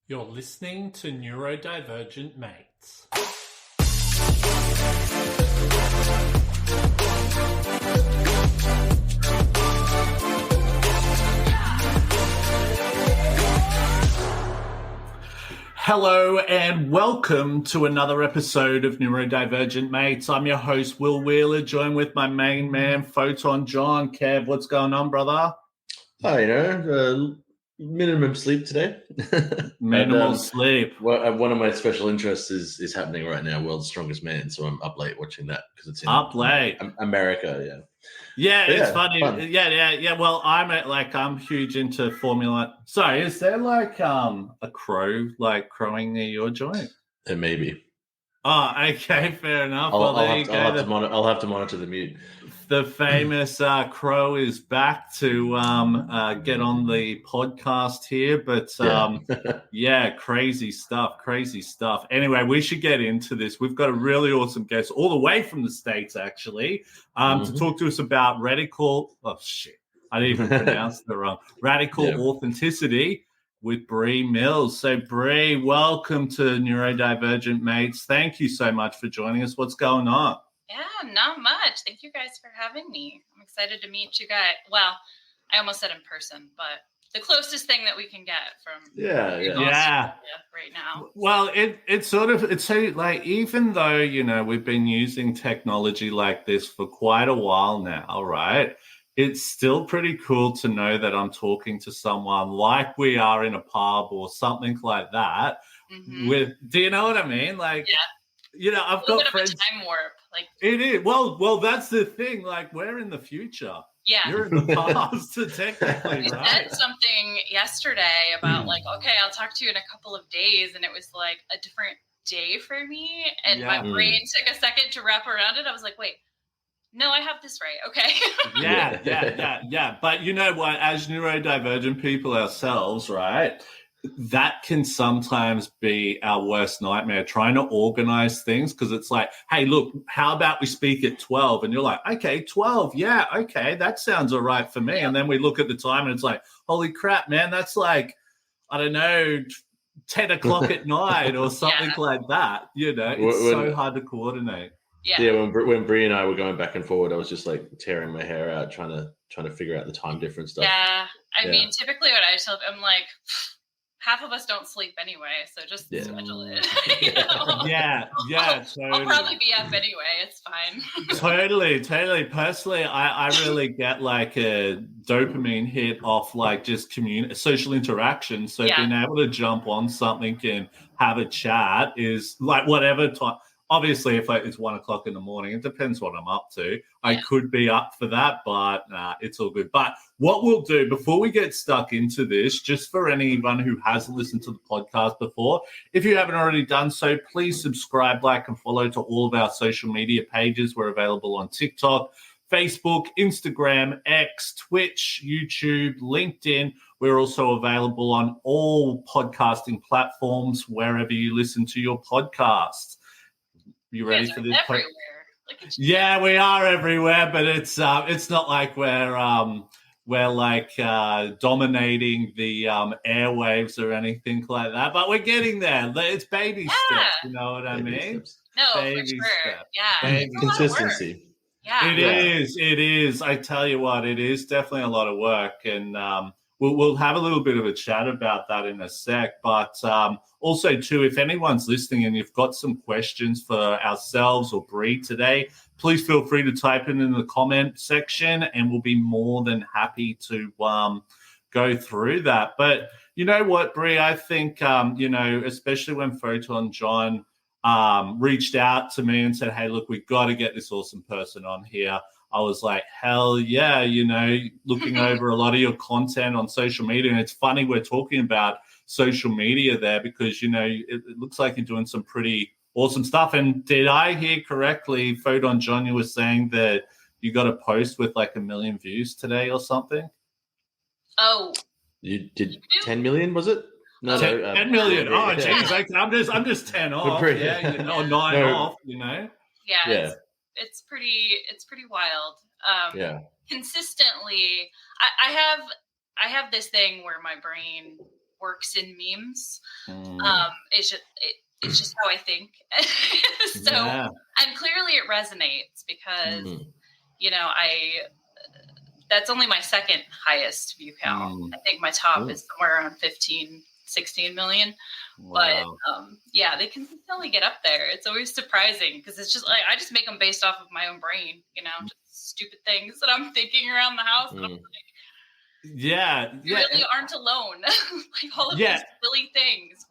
You're listening to Neurodivergent Mates. Hello and welcome to another episode of Neurodivergent Mates. I'm your host, Will Wheeler, joined with my main man, Photon John. Kev, what's going on, brother? Minimum sleep today. Minimal sleep. One of my special interests is happening right now, World's Strongest Man. So I'm up late watching that because it's in Up late. America. Yeah, But it's funny. fun. Yeah. Well, I'm huge into Formula. Sorry, is there a crow crowing near your joint? It may be. Oh, okay, fair enough. I'll have to monitor the mute. The famous crow is back to get on the podcast here, but crazy stuff. Anyway, we should get into this. We've got a really awesome guest all the way from the States, actually, to talk to us about radical authenticity with Bree Mills. So, Bree, welcome to Neurodivergent Mates. Thank you so much for joining us. What's going on? Yeah, not much. Thank you guys for having me. I'm excited to meet you guys. Well, I almost said in person, but the closest thing that we can get from right now. Well, it's so like, even though, we've been using technology like this for quite a while now, right? It's still pretty cool to know that I'm talking to someone like we are in a pub or something like that. Mm-hmm. Do you know what I mean? Like, yeah. I've got friends. Of a time warp. Like it is. Well, that's the thing. Like, we're in the future. Yeah. You're in the past, technically, right? I said something yesterday about okay, I'll talk to you in a couple of days, and it was like a different day for me, and my brain took a second to wrap around it. I was like, wait. No, I have this right. Okay. Yeah. But you know what? As neurodivergent people ourselves, right? That can sometimes be our worst nightmare, trying to organize things, because it's like, hey, look, how about we speak at 12? And you're like, okay, 12. Yeah, okay, that sounds all right for me. Yeah. And then we look at the time and it's like, holy crap, man, that's like, I don't know, 10 o'clock at night or something like that. It's so hard to coordinate. Yeah, when Bree and I were going back and forward, I was just like tearing my hair out, trying to figure out the time difference stuff. Yeah, I mean, typically what I tell them, I'm like, half of us don't sleep anyway, so just schedule it. Yeah, totally. I'll probably be up anyway. It's fine. Totally. Personally, I really get like a dopamine hit off like just social interaction. So being able to jump on something and have a chat is like whatever time. Obviously, if it's 1 o'clock in the morning, it depends what I'm up to. I could be up for that, but it's all good. But what we'll do before we get stuck into this, just for anyone who hasn't listened to the podcast before, if you haven't already done so, please subscribe, like, and follow to all of our social media pages. We're available on TikTok, Facebook, Instagram, X, Twitch, YouTube, LinkedIn. We're also available on all podcasting platforms, wherever you listen to your podcasts. You ready for this? Everywhere. Yeah, we are everywhere, but it's not like we're dominating the airwaves or anything like that. But we're getting there. It's baby steps. You know what I mean? Steps. No, baby for sure. Steps. Yeah, consistency. Yeah, It is. I tell you what, it is definitely a lot of work, and we'll have a little bit of a chat about that in a sec. But also, too, if anyone's listening and you've got some questions for ourselves or Bree today, please feel free to type it in the comment section, and we'll be more than happy to go through that. But you know what, Bree? I think, especially when Photon John reached out to me and said, hey, look, we've got to get this awesome person on here. I was like, hell yeah, looking over a lot of your content on social media. And it's funny we're talking about social media there because, it looks like you're doing some pretty awesome stuff. And did I hear correctly, Photon John, you were saying that you got a post with like 1 million views today or something? Oh. You did 10 million, was it? No, 10 million. Oh, geez. I'm just 10 off. Yeah, 9 off, Yeah. It's pretty wild. Consistently, I have this thing where works in memes. Mm. It's just how I think. So, and clearly it resonates because, you know, that's only my second highest view count. I think my top is somewhere around 15-16 million. Wow. But yeah, they consistently get up there. It's always surprising because it's just like I just make them based off of my own brain, you know, just stupid things that I'm thinking around the house. And I'm like, you really aren't alone. Like all of these silly things.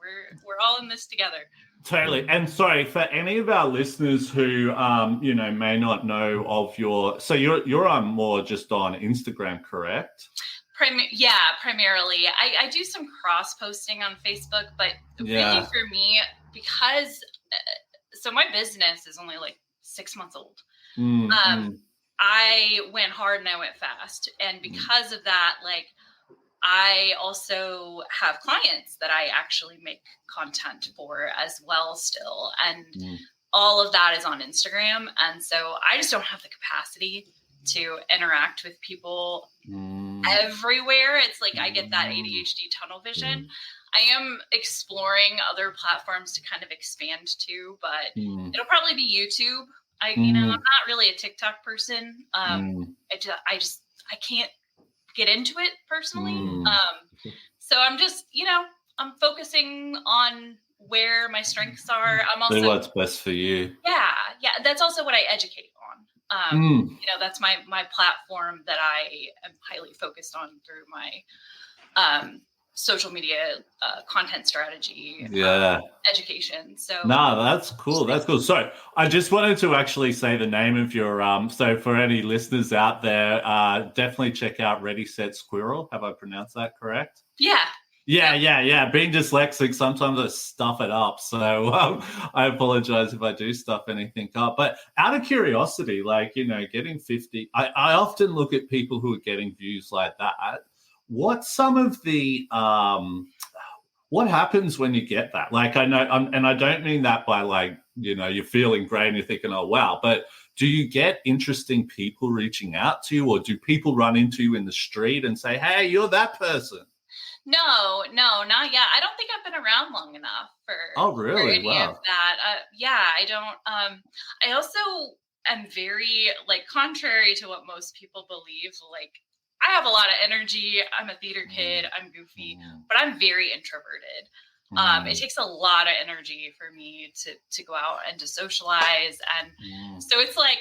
We're all in this together. Totally. And sorry, for any of our listeners who you know, may not know of so you're more just on Instagram, correct? Primarily. I do some cross posting on Facebook, but really for me, because so my business is only like 6 months old. I went hard and I went fast. And because of that, like I also have clients that I actually make content for as well still. And all of that is on Instagram. And so I just don't have the capacity to interact with people everywhere. It's like I get that ADHD tunnel vision. I am exploring other platforms to kind of expand to, but it'll probably be YouTube. You know, I'm not really a TikTok person. I can't get into it personally. So I'm just, you know, I'm focusing on where my strengths are. I'm also what's best for you. Yeah. That's also what I educate on. You know, that's my platform that I am highly focused on through my social media content strategy, education. So that's cool. That's cool. So I just wanted to actually say the name of your so for any listeners out there, definitely check out ReadySetSquirrel. Have I pronounced that correct? Yeah. Being dyslexic, sometimes I stuff it up. So I apologize if I do stuff anything up. But out of curiosity, like, you know, getting 50, I often look at people who are getting views like that. What's some of the what happens when you get that? Like, I know, and I don't mean that by like, you know, you're feeling great and you're thinking, oh, wow. But do you get interesting people reaching out to you, or do people run into you in the street and say, hey, you're that person? No, not yet. I don't think I've been around long enough for any of that. I don't. I also am very, like, contrary to what most people believe, like, I have a lot of energy. I'm a theater kid. I'm goofy, but I'm very introverted. It takes a lot of energy for me to go out and to socialize. And so it's like,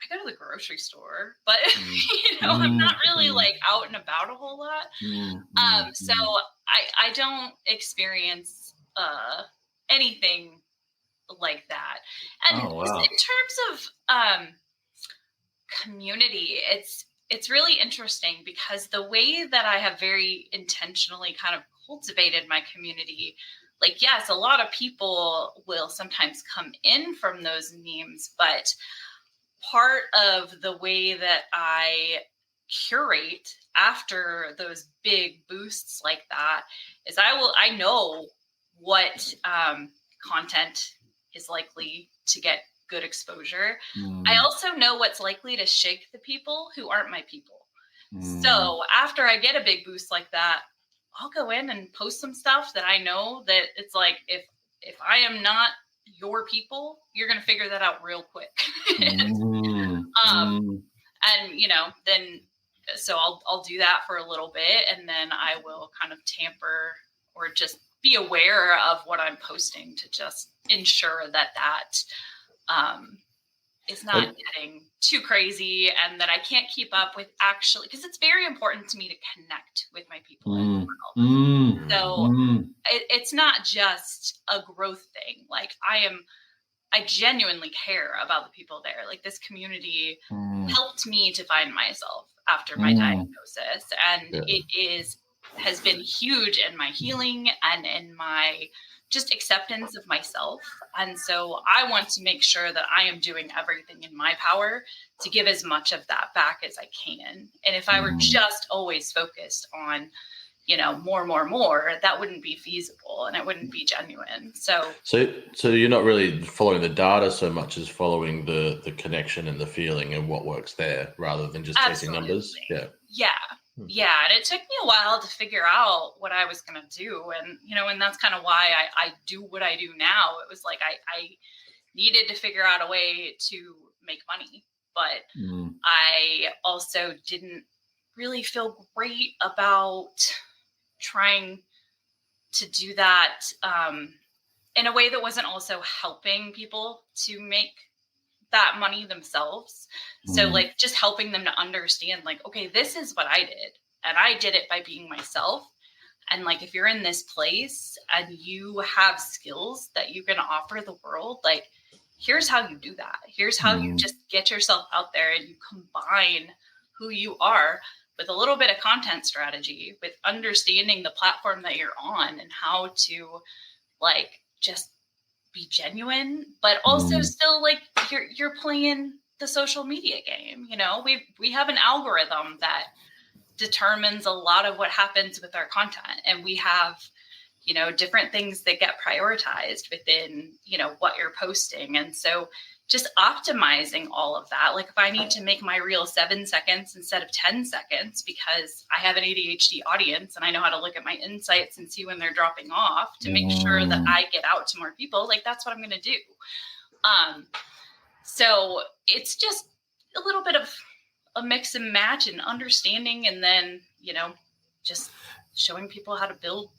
I go to the grocery store, but you know, I'm not really like out and about a whole lot. So I don't experience anything like that. And in terms of community, it's really interesting because the way that I have very intentionally kind of cultivated my community, like, yes, a lot of people will sometimes come in from those memes, but part of the way that I curate after those big boosts like that is I know what content is likely to get good exposure. I also know what's likely to shake the people who aren't my people. So after I get a big boost like that, I'll go in and post some stuff that I know that it's like, if I am not your people, you're going to figure that out real quick. And you know, then, so I'll do that for a little bit, and then I will kind of tamper or just be aware of what I'm posting to just ensure that is not getting too crazy, and that I can't keep up with, actually, because it's very important to me to connect with my people as well. So it's not just a growth thing. Like, I genuinely care about the people there. Like, this community helped me to find myself after my diagnosis, and it has been huge in my healing and in my just acceptance of myself. And so I want to make sure that I am doing everything in my power to give as much of that back as I can. And if I were just always focused on, you know, more, that wouldn't be feasible and it wouldn't be genuine. So you're not really following the data so much as following the connection and the feeling and what works there, rather than just chasing numbers. Yeah, and it took me a while to figure out what I was going to do. And, and that's kind of why I do what I do now. It was like I needed to figure out a way to make money, but I also didn't really feel great about trying to do that in a way that wasn't also helping people to make that money themselves. So like just helping them to understand like, okay, this is what I did, and I did it by being myself. And like, if you're in this place and you have skills that you can offer the world, like, here's how you do that. Here's how you just get yourself out there and you combine who you are with a little bit of content strategy, with understanding the platform that you're on and how to like just be genuine, but also still like you're playing the social media game. We have an algorithm that determines a lot of what happens with our content, and we have different things that get prioritized within what you're posting. And so just optimizing all of that, like if I need to make my reel 7 seconds instead of 10 seconds because I have an ADHD audience and I know how to look at my insights and see when they're dropping off to make sure that I get out to more people, like that's what I'm going to do. So it's just a little bit of a mix and match and understanding, and then just showing people how to build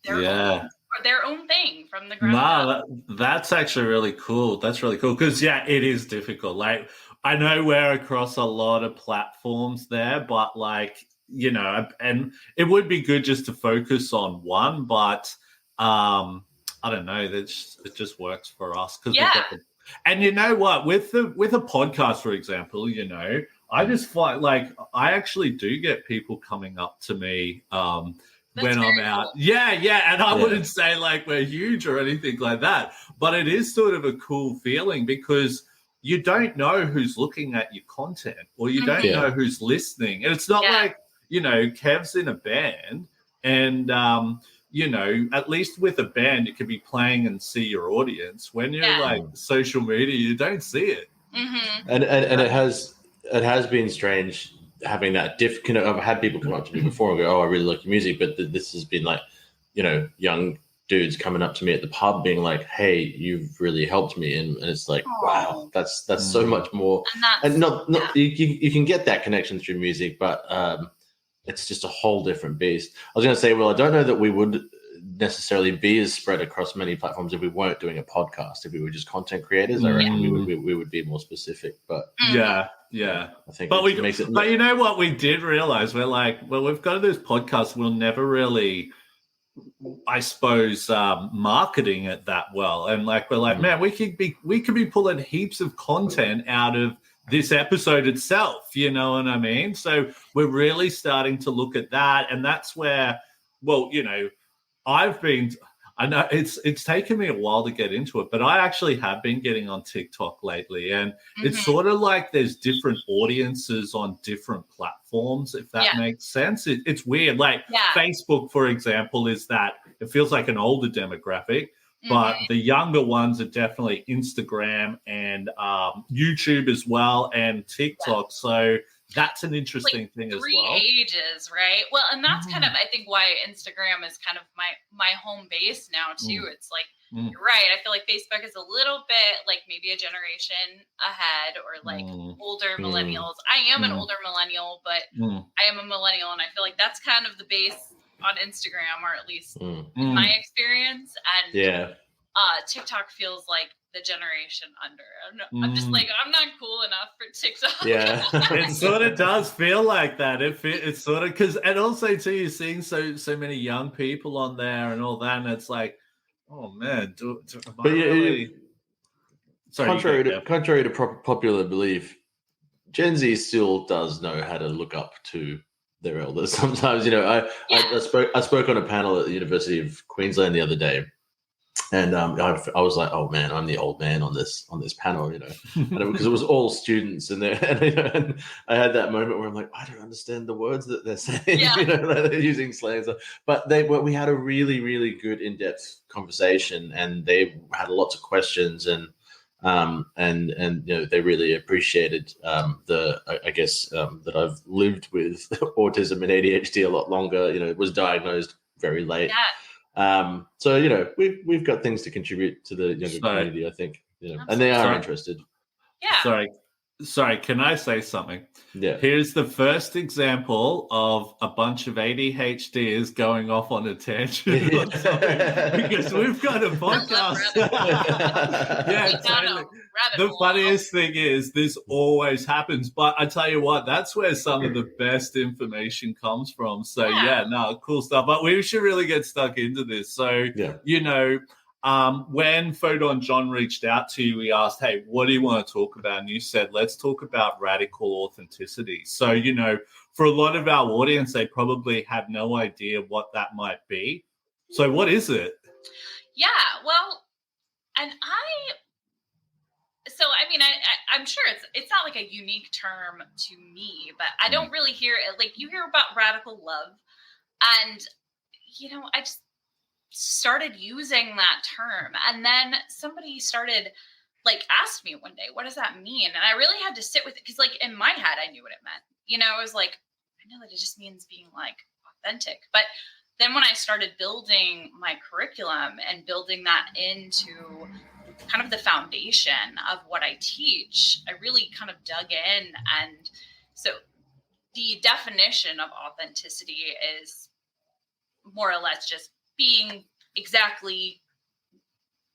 their own thing from the ground up. That's actually really cool. That's really cool because it is difficult. Like I know we're across a lot of platforms there, but like and it would be good just to focus on one, but I don't know, it just works for us because and you know what, with a podcast, for example, I just find like I actually do get people coming up to me when I'm out. Cool. And I wouldn't say like we're huge or anything like that, but it is sort of a cool feeling because you don't know who's looking at your content or you don't know who's listening. And it's not like, Kev's in a band and, at least with a band, you can be playing and see your audience. When you're like social media, you don't see it. And it has been strange having that I've had people come up to me before and go, oh, I really like your music, but this has been like, young dudes coming up to me at the pub being like, hey, you've really helped me, and it's like, wow, that's so much more. And not you can get that connection through music, but it's just a whole different beast. I was going to say, well, I don't know that we would necessarily be as spread across many platforms if we weren't doing a podcast. If we were just content creators, I reckon we would be more specific. But I think makes it. But you know what we did realize? We're like, well, we've got this podcast. We'll never really, I suppose, marketing it that well. And like we're like, man, we could be pulling heaps of content out of this episode itself. You know what I mean? So we're really starting to look at that, and that's where, well, I know it's taken me a while to get into it, but I actually have been getting on TikTok lately, and it's sort of like there's different audiences on different platforms, if that makes sense. It's weird. Like Facebook, for example, is that it feels like an older demographic, but the younger ones are definitely Instagram and YouTube as well, and TikTok. So that's an interesting thing as well. 3 ages, right? Well, and that's kind of, I think, why Instagram is kind of my home base now too. It's like, you're right. I feel like Facebook is a little bit like maybe a generation ahead, or like older millennials. I am an older millennial, but I am a millennial, and I feel like that's kind of the base on Instagram, or at least in my experience. And TikTok feels like the generation under. I'm just like, I'm not cool enough for TikTok. Yeah, it sort of does feel like that. It's sort of because, and also too, you're seeing so many young people on there and all that, and it's like, oh man, contrary to popular belief, Gen Z still does know how to look up to their elders. Sometimes, I spoke on a panel at the University of Queensland the other day. And I was like, oh man, I'm the old man on this panel, because it was all students, and I had that moment where I'm like, I don't understand the words that they're saying, they're using slang. But we had a really, really good in-depth conversation, and they had lots of questions, and And they really appreciated that I've lived with autism and ADHD a lot longer. Was diagnosed very late. So we've got things to contribute to the younger community, I think. And they are interested. Yeah. Sorry, can I say something? Yeah. Here's the first example of a bunch of ADHDers going off on a tangent because we've got a podcast. Totally. The funniest thing is this always happens, but I tell you what, that's where some of the best information comes from. So cool stuff. But we should really get stuck into this. So, when Photon John reached out to you, we asked, hey, what do you want to talk about? And you said, let's talk about radical authenticity. So, for a lot of our audience, they probably have no idea what that might be. So what is it? Yeah, well, and I'm sure it's not like a unique term to me, but I don't really hear it. Like, you hear about radical love, and, I just started using that term, and then somebody started asked me one day, what does that mean? And I really had to sit with it, because in my head I knew what it meant. I was like, I know that it just means being authentic. But then when I started building my curriculum and building that into kind of the foundation of what I teach, I really kind of dug in. And so the definition of authenticity is more or less just being exactly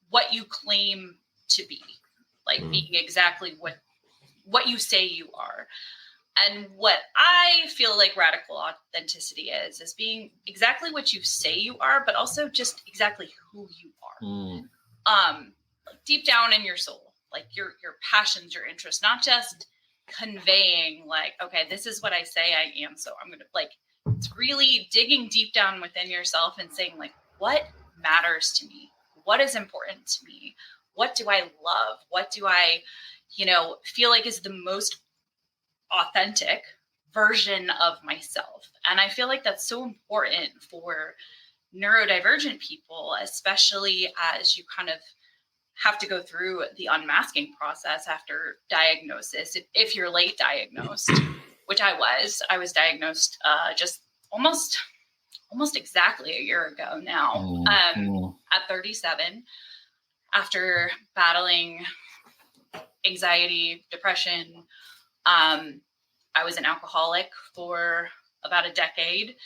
what you claim to be, being exactly what you say you are. And what I feel like radical authenticity is being exactly what you say you are, but also just exactly who you are. Deep down in your soul, your passions, your interests, not just conveying okay, this is what I say I am, so I'm going to it's really digging deep down within yourself and saying what matters to me? What is important to me? What do I love? What do I, feel like is the most authentic version of myself? And I feel like that's so important for neurodivergent people, especially as you kind of have to go through the unmasking process after diagnosis. If you're late diagnosed, which I was diagnosed just almost exactly a year ago now, at 37, after battling anxiety, depression. I was an alcoholic for about a decade,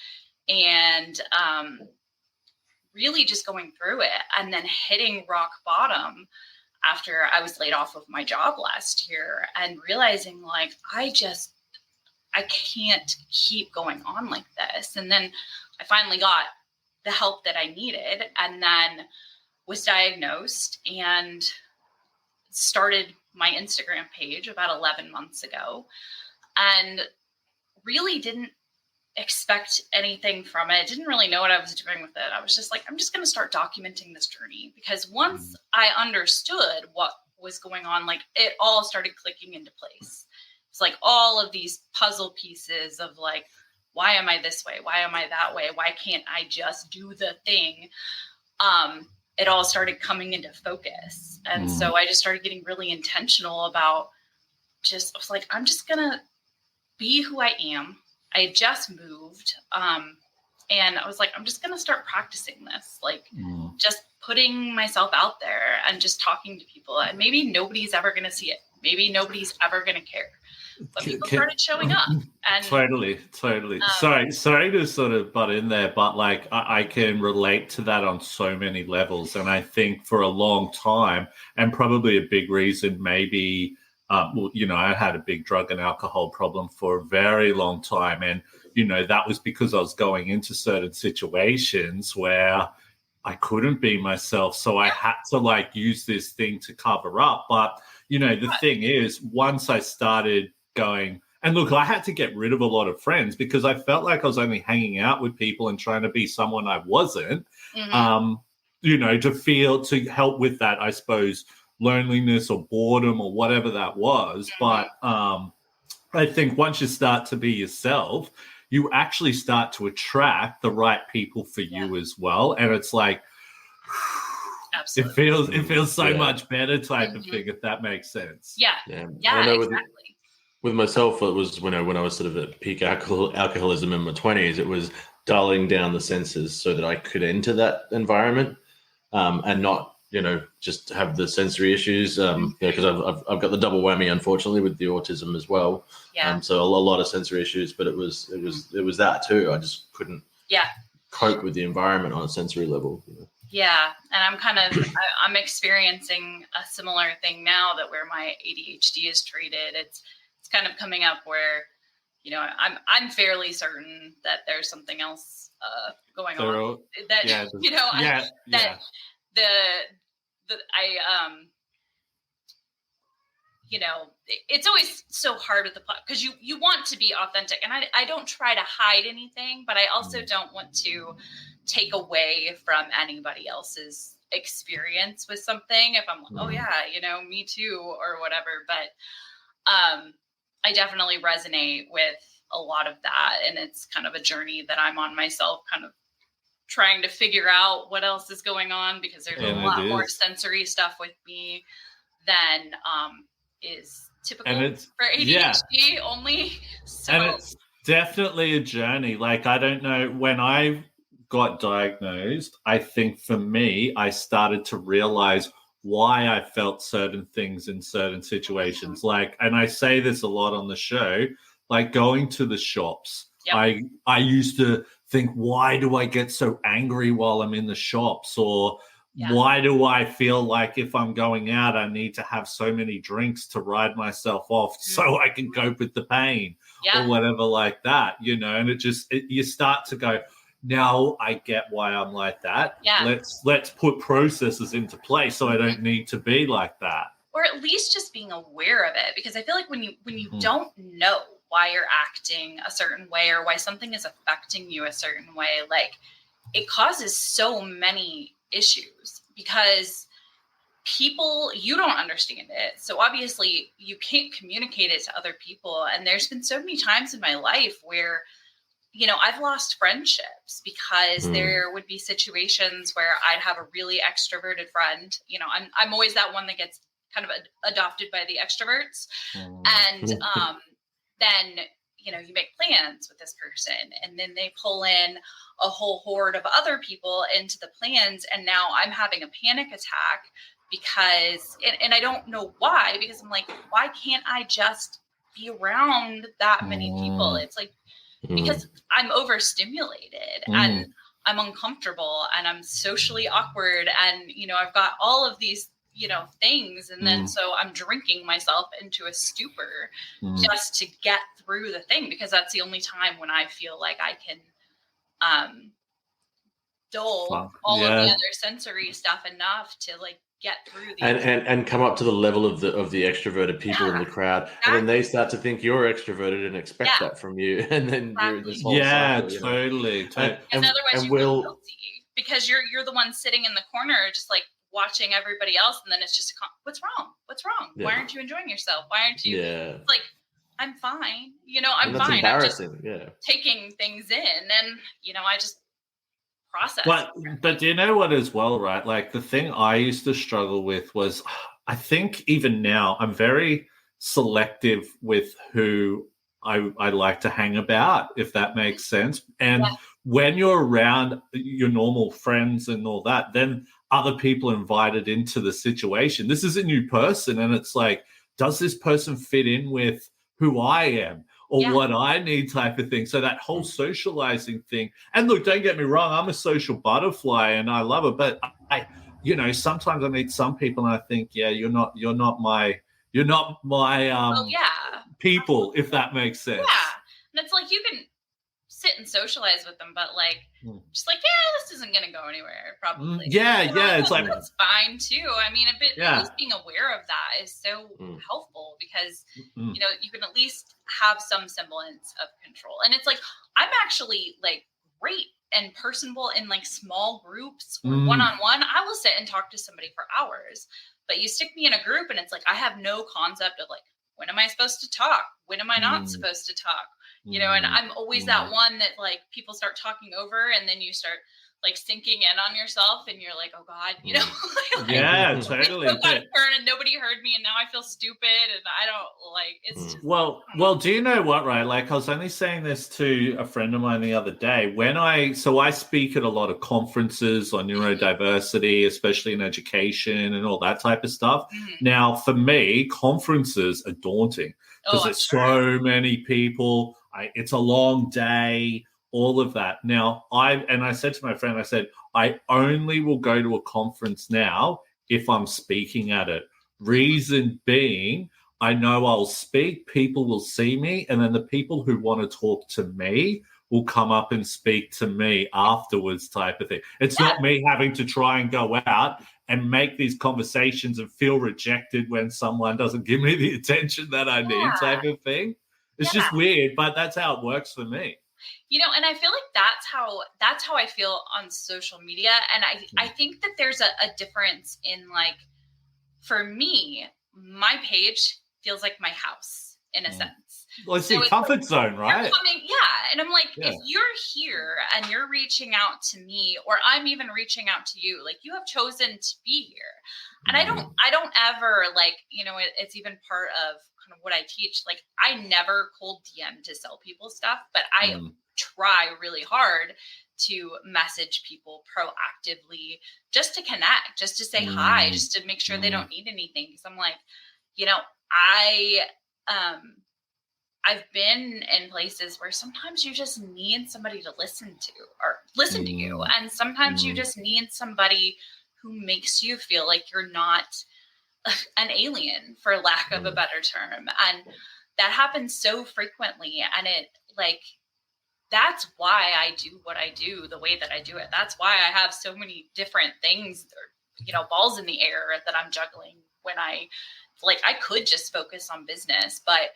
and really just going through it, and then hitting rock bottom after I was laid off of my job last year, and realizing I can't keep going on like this. And then I finally got the help that I needed, and then was diagnosed and started my Instagram page about 11 months ago, and really didn't expect anything from it. Didn't really know what I was doing with it. I was just I'm just going to start documenting this journey, because once I understood what was going on, it all started clicking into place. It's all of these puzzle pieces of why am I this way? Why am I that way? Why can't I just do the thing? It all started coming into focus. And so I just started getting really intentional about I was I'm just going to be who I am. I had just moved. And I was I'm just going to start practicing this, just putting myself out there and just talking to people. And maybe nobody's ever going to see it. Maybe nobody's ever going to care. But people started showing up. And Totally. Sorry to sort of butt in there, but I can relate to that on so many levels. And I think for a long time, and probably a big reason maybe, I had a big drug and alcohol problem for a very long time. And, that was because I was going into certain situations where I couldn't be myself. So I had to use this thing to cover up. But, the thing is, once I started going, and look, I had to get rid of a lot of friends because I felt like I was only hanging out with people and trying to be someone I wasn't, to help with that, I suppose, loneliness or boredom or whatever that was. But I think once you start to be yourself, you actually start to attract the right people for you as well. And it's Absolutely. It feels so much better type of thing, if that makes sense. Yeah. Exactly. With myself, it was when I was sort of at peak alcoholism in my 20s, it was dulling down the senses so that I could enter that environment and not, just have the sensory issues. Because I've got the double whammy, unfortunately, with the autism as well. Yeah. So a lot of sensory issues, but it was that too. I just couldn't cope with the environment on a sensory level. Yeah, and I'm experiencing a similar thing now that where my ADHD is treated. It's kind of coming up where, I'm fairly certain that there's something else going on. It's always so hard with the plot because you want to be authentic, and I don't try to hide anything, but I also don't want to take away from anybody else's experience with something if I'm like, oh yeah, me too, or whatever. But I definitely resonate with a lot of that, and it's kind of a journey that I'm on myself, kind of trying to figure out what else is going on, because there's a lot more sensory stuff with me than is typical for ADHD only. So. And it's definitely a journey. Like, I don't know, when I got diagnosed, I think for me, I started to realize why I felt certain things in certain situations. Like, and I say this a lot on the show, like going to the shops. Yep. I used to think, why do I get so angry while I'm in the shops? Or why do I feel like if I'm going out, I need to have so many drinks to ride myself off so I can cope with the pain or whatever like that, and you start to go, now I get why I'm like that. Yeah. Let's put processes into place so I don't need to be like that. Or at least just being aware of it, because I feel like when you don't know why you're acting a certain way or why something is affecting you a certain way, like it causes so many issues because you don't understand it. So obviously you can't communicate it to other people. And there's been so many times in my life where, I've lost friendships because there would be situations where I'd have a really extroverted friend. I'm always that one that gets kind of adopted by the extroverts. And then, you make plans with this person and then they pull in a whole horde of other people into the plans. And now I'm having a panic attack because, and I don't know why, because I'm like, why can't I just be around that many people? It's like, because I'm overstimulated and I'm uncomfortable and I'm socially awkward and, I've got all of these, things. And then so I'm drinking myself into a stupor just to get through the thing, because that's the only time when I feel like I can dull all of the other sensory stuff enough to like get through the and come up to the level of the extroverted people in the crowd, and then they start to think you're extroverted and expect that from you, and then you're in this whole cycle, totally. And otherwise you feel guilty because you're the one sitting in the corner just like watching everybody else, and then it's just what's wrong? Why aren't you enjoying yourself? Why aren't you like, I'm fine, I'm fine. Embarrassing. I'm just taking things in, and I just process. But do you know what as well, right? Like the thing I used to struggle with was, I think even now I'm very selective with who I like to hang about, if that makes sense. And when you're around your normal friends and all that, then other people invited into the situation. This is a new person, and it's like, does this person fit in with who I am or what I need type of thing? So that whole socializing thing. And look, don't get me wrong, I'm a social butterfly and I love it, but I sometimes I meet some people and I think, you're not my people, if that makes sense. Yeah. And it's like you can sit and socialize with them, but like just like, this isn't gonna go anywhere probably. It's like that's fine too. I mean, at least being aware of that is so helpful, because you can at least have some semblance of control. And it's like, I'm actually like great and personable in like small groups or one-on-one. I will sit and talk to somebody for hours, but you stick me in a group and it's like I have no concept of like, when am I supposed to talk? When am I not supposed to talk? And I'm always that one that like people start talking over and then you start like sinking in on yourself, and you're like, oh God, you know, like, yeah, totally. I took that turn and nobody heard me, and now I feel stupid, and I don't like. It's just well. Do you know what? Right, like I was only saying this to a friend of mine the other day. I speak at a lot of conferences on neurodiversity, especially in education and all that type of stuff. Now, for me, conferences are daunting because there's so many people. It's a long day. All of that. Now, I said to my friend, I said, I only will go to a conference now if I'm speaking at it. Reason being, I know I'll speak, people will see me, and then the people who want to talk to me will come up and speak to me afterwards, type of thing. It's not me having to try and go out and make these conversations and feel rejected when someone doesn't give me the attention that I need, type of thing. It's just weird, but that's how it works for me. You know, and I feel like that's how I feel on social media. And I think that there's a difference in, like, for me, my page feels like my house in a sense. Well, it's your comfort zone, right? And I'm like, if you're here and you're reaching out to me, or I'm even reaching out to you, like, you have chosen to be here. And I don't ever, like, you know, it's even part of kind of what I teach. Like, I never cold DM to sell people stuff, but I try really hard to message people proactively, just to connect, just to say hi, just to make sure they don't need anything. Because I'm like, you know, I've been in places where sometimes you just need somebody to listen to you. And sometimes you just need somebody who makes you feel like you're not an alien, for lack of a better term. And that happens so frequently. And it, like, that's why I do what I do the way that I do it. That's why I have so many different things, or, you know, balls in the air that I'm juggling, when I could just focus on business, but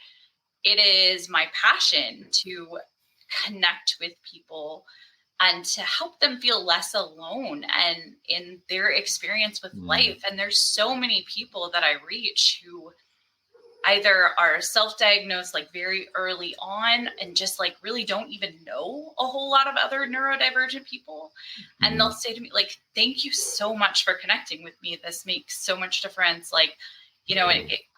it is my passion to connect with people and to help them feel less alone and in their experience with life. And there's so many people that I reach who either are self-diagnosed, like, very early on, and just, like, really don't even know a whole lot of other neurodivergent people. And they'll say to me, like, thank you so much for connecting with me. This makes so much difference. Like, you know,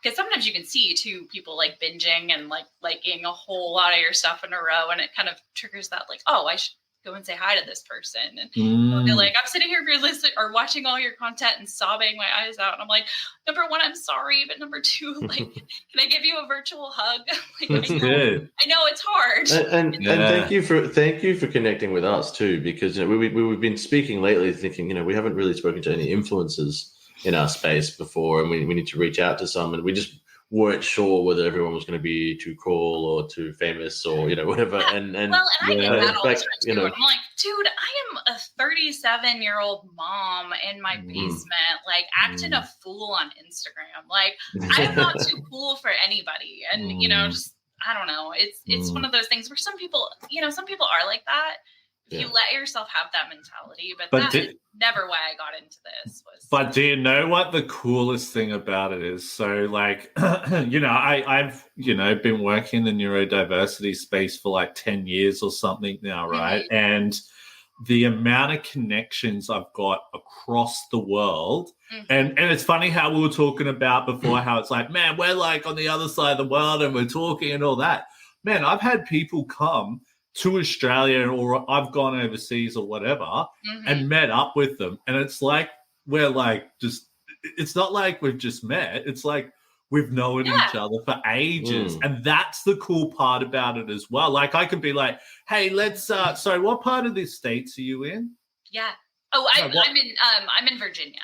because sometimes you can see too people, like, binging and, like, liking a whole lot of your stuff in a row, and it kind of triggers that, like, oh, I should go and say hi to this person. And they're like, I'm sitting here listening or watching all your content and sobbing my eyes out. And I'm like, number one, I'm sorry, but number two, like, can I give you a virtual hug? Like, That's good. I know it's hard. And thank you for connecting with us too, because, you know, we've been speaking lately, thinking, you know, we haven't really spoken to any influencers in our space before, and we need to reach out to some, and we just weren't sure whether everyone was going to be too cool or too famous, or, you know, whatever. I get that all the time too. You know, I'm like, dude, I am a 37-year-old mom in my basement, like, acting a fool on Instagram. Like, I am not too cool for anybody. And, you know, just, I don't know. It's one of those things where some people are like that. If you let yourself have that mentality, but that is never why I got into this. But do you know what the coolest thing about it is? So, like, you know, I've, you know, been working in the neurodiversity space for like 10 years or something now, right? And the amount of connections I've got across the world, and it's funny how we were talking about before, how it's like, man, we're like on the other side of the world and we're talking and all that. Man, I've had people come to Australia, or I've gone overseas or whatever, and met up with them. And it's like, we're like, just, it's not like we've just met. It's like we've known each other for ages. And that's the cool part about it as well. Like, I could be like, hey, let's, so what part of the States are you in? Yeah. Oh, I'm in Virginia.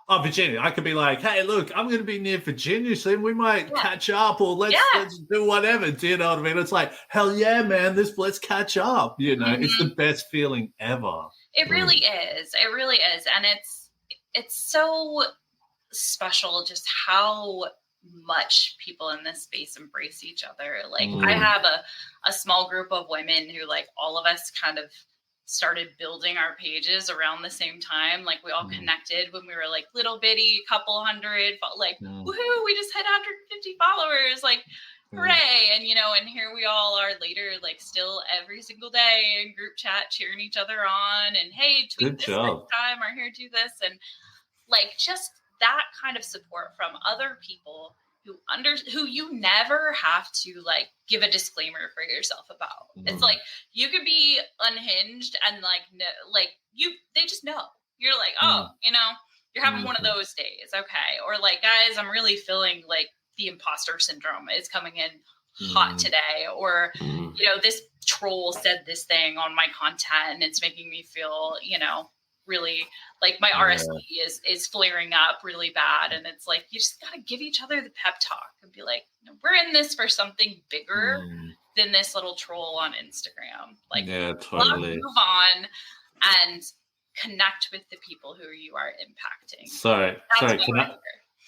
Oh, Virginia. I could be like, hey, look, I'm going to be near Virginia soon. We might catch up, or let's do whatever. Do you know what I mean? It's like, hell yeah, man, let's catch up. You know, it's the best feeling ever. It really is. It really is. And it's so special just how much people in this space embrace each other. Like, I have a small group of women who, like, all of us kind of started building our pages around the same time. Like, we all connected when we were like little bitty, couple hundred, like, woohoo, we just hit 150 followers. Like, hooray. And, and here we all are later, like still every single day in group chat, cheering each other on and, hey, tweet this next time, or here, do this. And like, just that kind of support from other people who you never have to like give a disclaimer for yourself about. It's like, you could be unhinged and like, no, like they just know. You're like, oh, you're having one of those days. Okay. Or like, guys, I'm really feeling like the imposter syndrome is coming in hot today. Or, this troll said this thing on my content and it's making me feel, really like my RSD is flaring up really bad. And it's like, you just got to give each other the pep talk and be like, we're in this for something bigger than this little troll on Instagram. Like, totally. Move on and connect with the people who you are impacting. Sorry,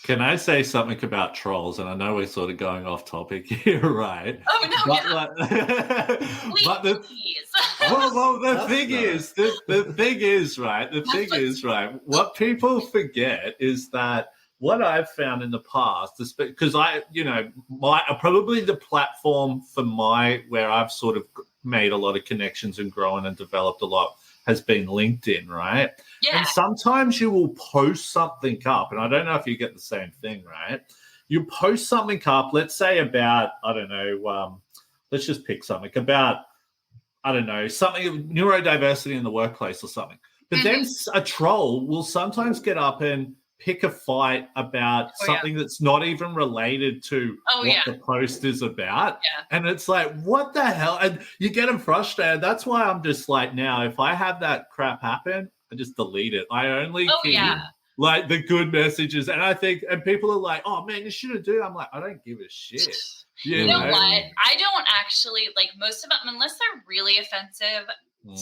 can I say something about trolls? And I know we're sort of going off topic here, right? Oh no! Please. The thing is, right? What people forget is that what I've found in the past is because probably the platform for where I've sort of made a lot of connections and grown and developed a lot has been LinkedIn, right? Yeah. And sometimes you will post something up, and I don't know if you get the same thing, right? You post something up, let's say about, I don't know, let's just pick something about, I don't know, something neurodiversity in the workplace or something. But then a troll will sometimes get up and pick a fight about something that's not even related to what the post is about. Yeah. And it's like, what the hell? And you get them frustrated. That's why I'm just like, now, if I have that crap happen, I just delete it. I only keep like the good messages. And I think, and people are like, oh man, you shouldn't do it. I'm like, I don't give a shit. You know what? I don't actually, like, most of them, unless they're really offensive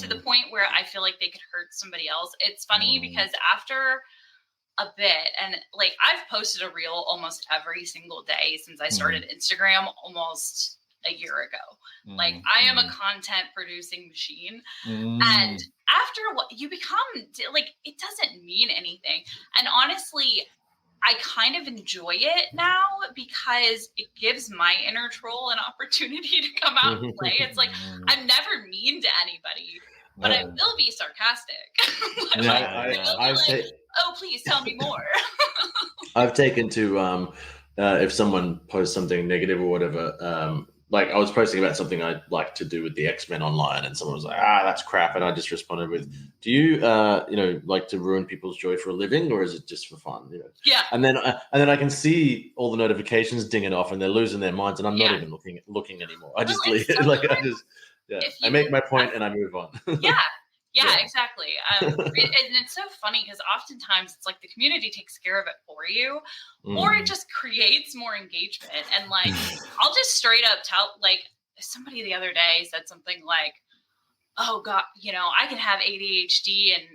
to the point where I feel like they could hurt somebody else. It's funny because after a bit, and like I've posted a reel almost every single day since I started Instagram almost a year ago. Like, I am a content producing machine. And after what you become, like, it doesn't mean anything. And honestly, I kind of enjoy it now because it gives my inner troll an opportunity to come out and play. It's like, I'm never mean to anybody, but I will be sarcastic. Oh, please tell me more. I've taken to, if someone posts something negative or whatever, like I was posting about something I'd like to do with the X-Men online, and someone was like, that's crap. And I just responded with, do you, like to ruin people's joy for a living, or is it just for fun? Yeah. And then I can see all the notifications dinging off and they're losing their minds, and I'm not even looking anymore. I just delete it. Like, I make my point and I move on. Yeah, exactly. And it's so funny because oftentimes it's like the community takes care of it for you, or it just creates more engagement. And like, I'll just straight up tell, like, somebody the other day said something like, oh God, I can have ADHD and,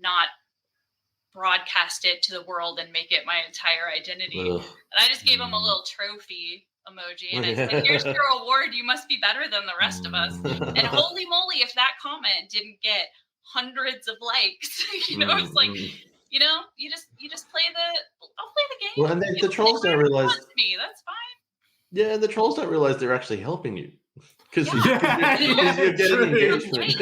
not broadcast it to the world and make it my entire identity. And I just gave him a little trophy emoji and I said, here's your award, you must be better than the rest of us. And holy moly, if that comment didn't get hundreds of likes, it's like, you just play I'll play the game. Well, and the trolls don't realize me, that's fine. Yeah, the trolls don't realize they're actually helping you. Because you're getting engagement.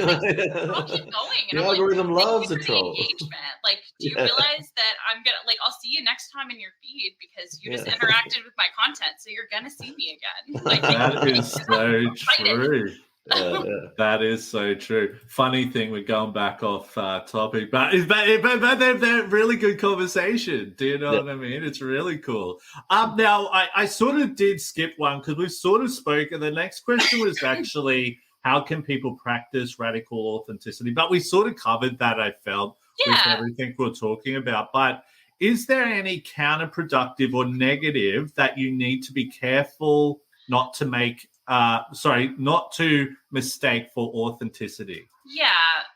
I'll keep going. And the algorithm loves a troll. Engagement. Like, do you realize that I'm gonna, like, I'll see you next time in your feed because you just interacted with my content, so you're gonna see me again. Like, that is so true. That is so true. Funny thing, we're going back off topic, but they're really good conversation. Do you know what I mean? It's really cool. Now, I sort of did skip one because we sort of spoke, and the next question was actually how can people practice radical authenticity? But we sort of covered that, I felt, with everything we're talking about. But is there any counterproductive or negative that you need to be careful not to make? Not to mistake for authenticity. Yeah,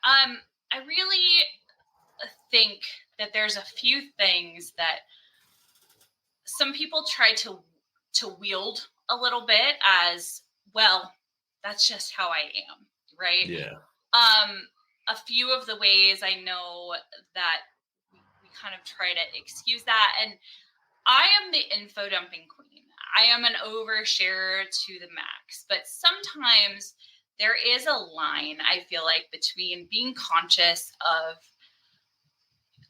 I really think that there's a few things that some people try to wield a little bit as, well, that's just how I am, right? Yeah. A few of the ways I know that we kind of try to excuse that, and I am the info dumping queen. I am an oversharer to the max, but sometimes there is a line, I feel like, between being conscious of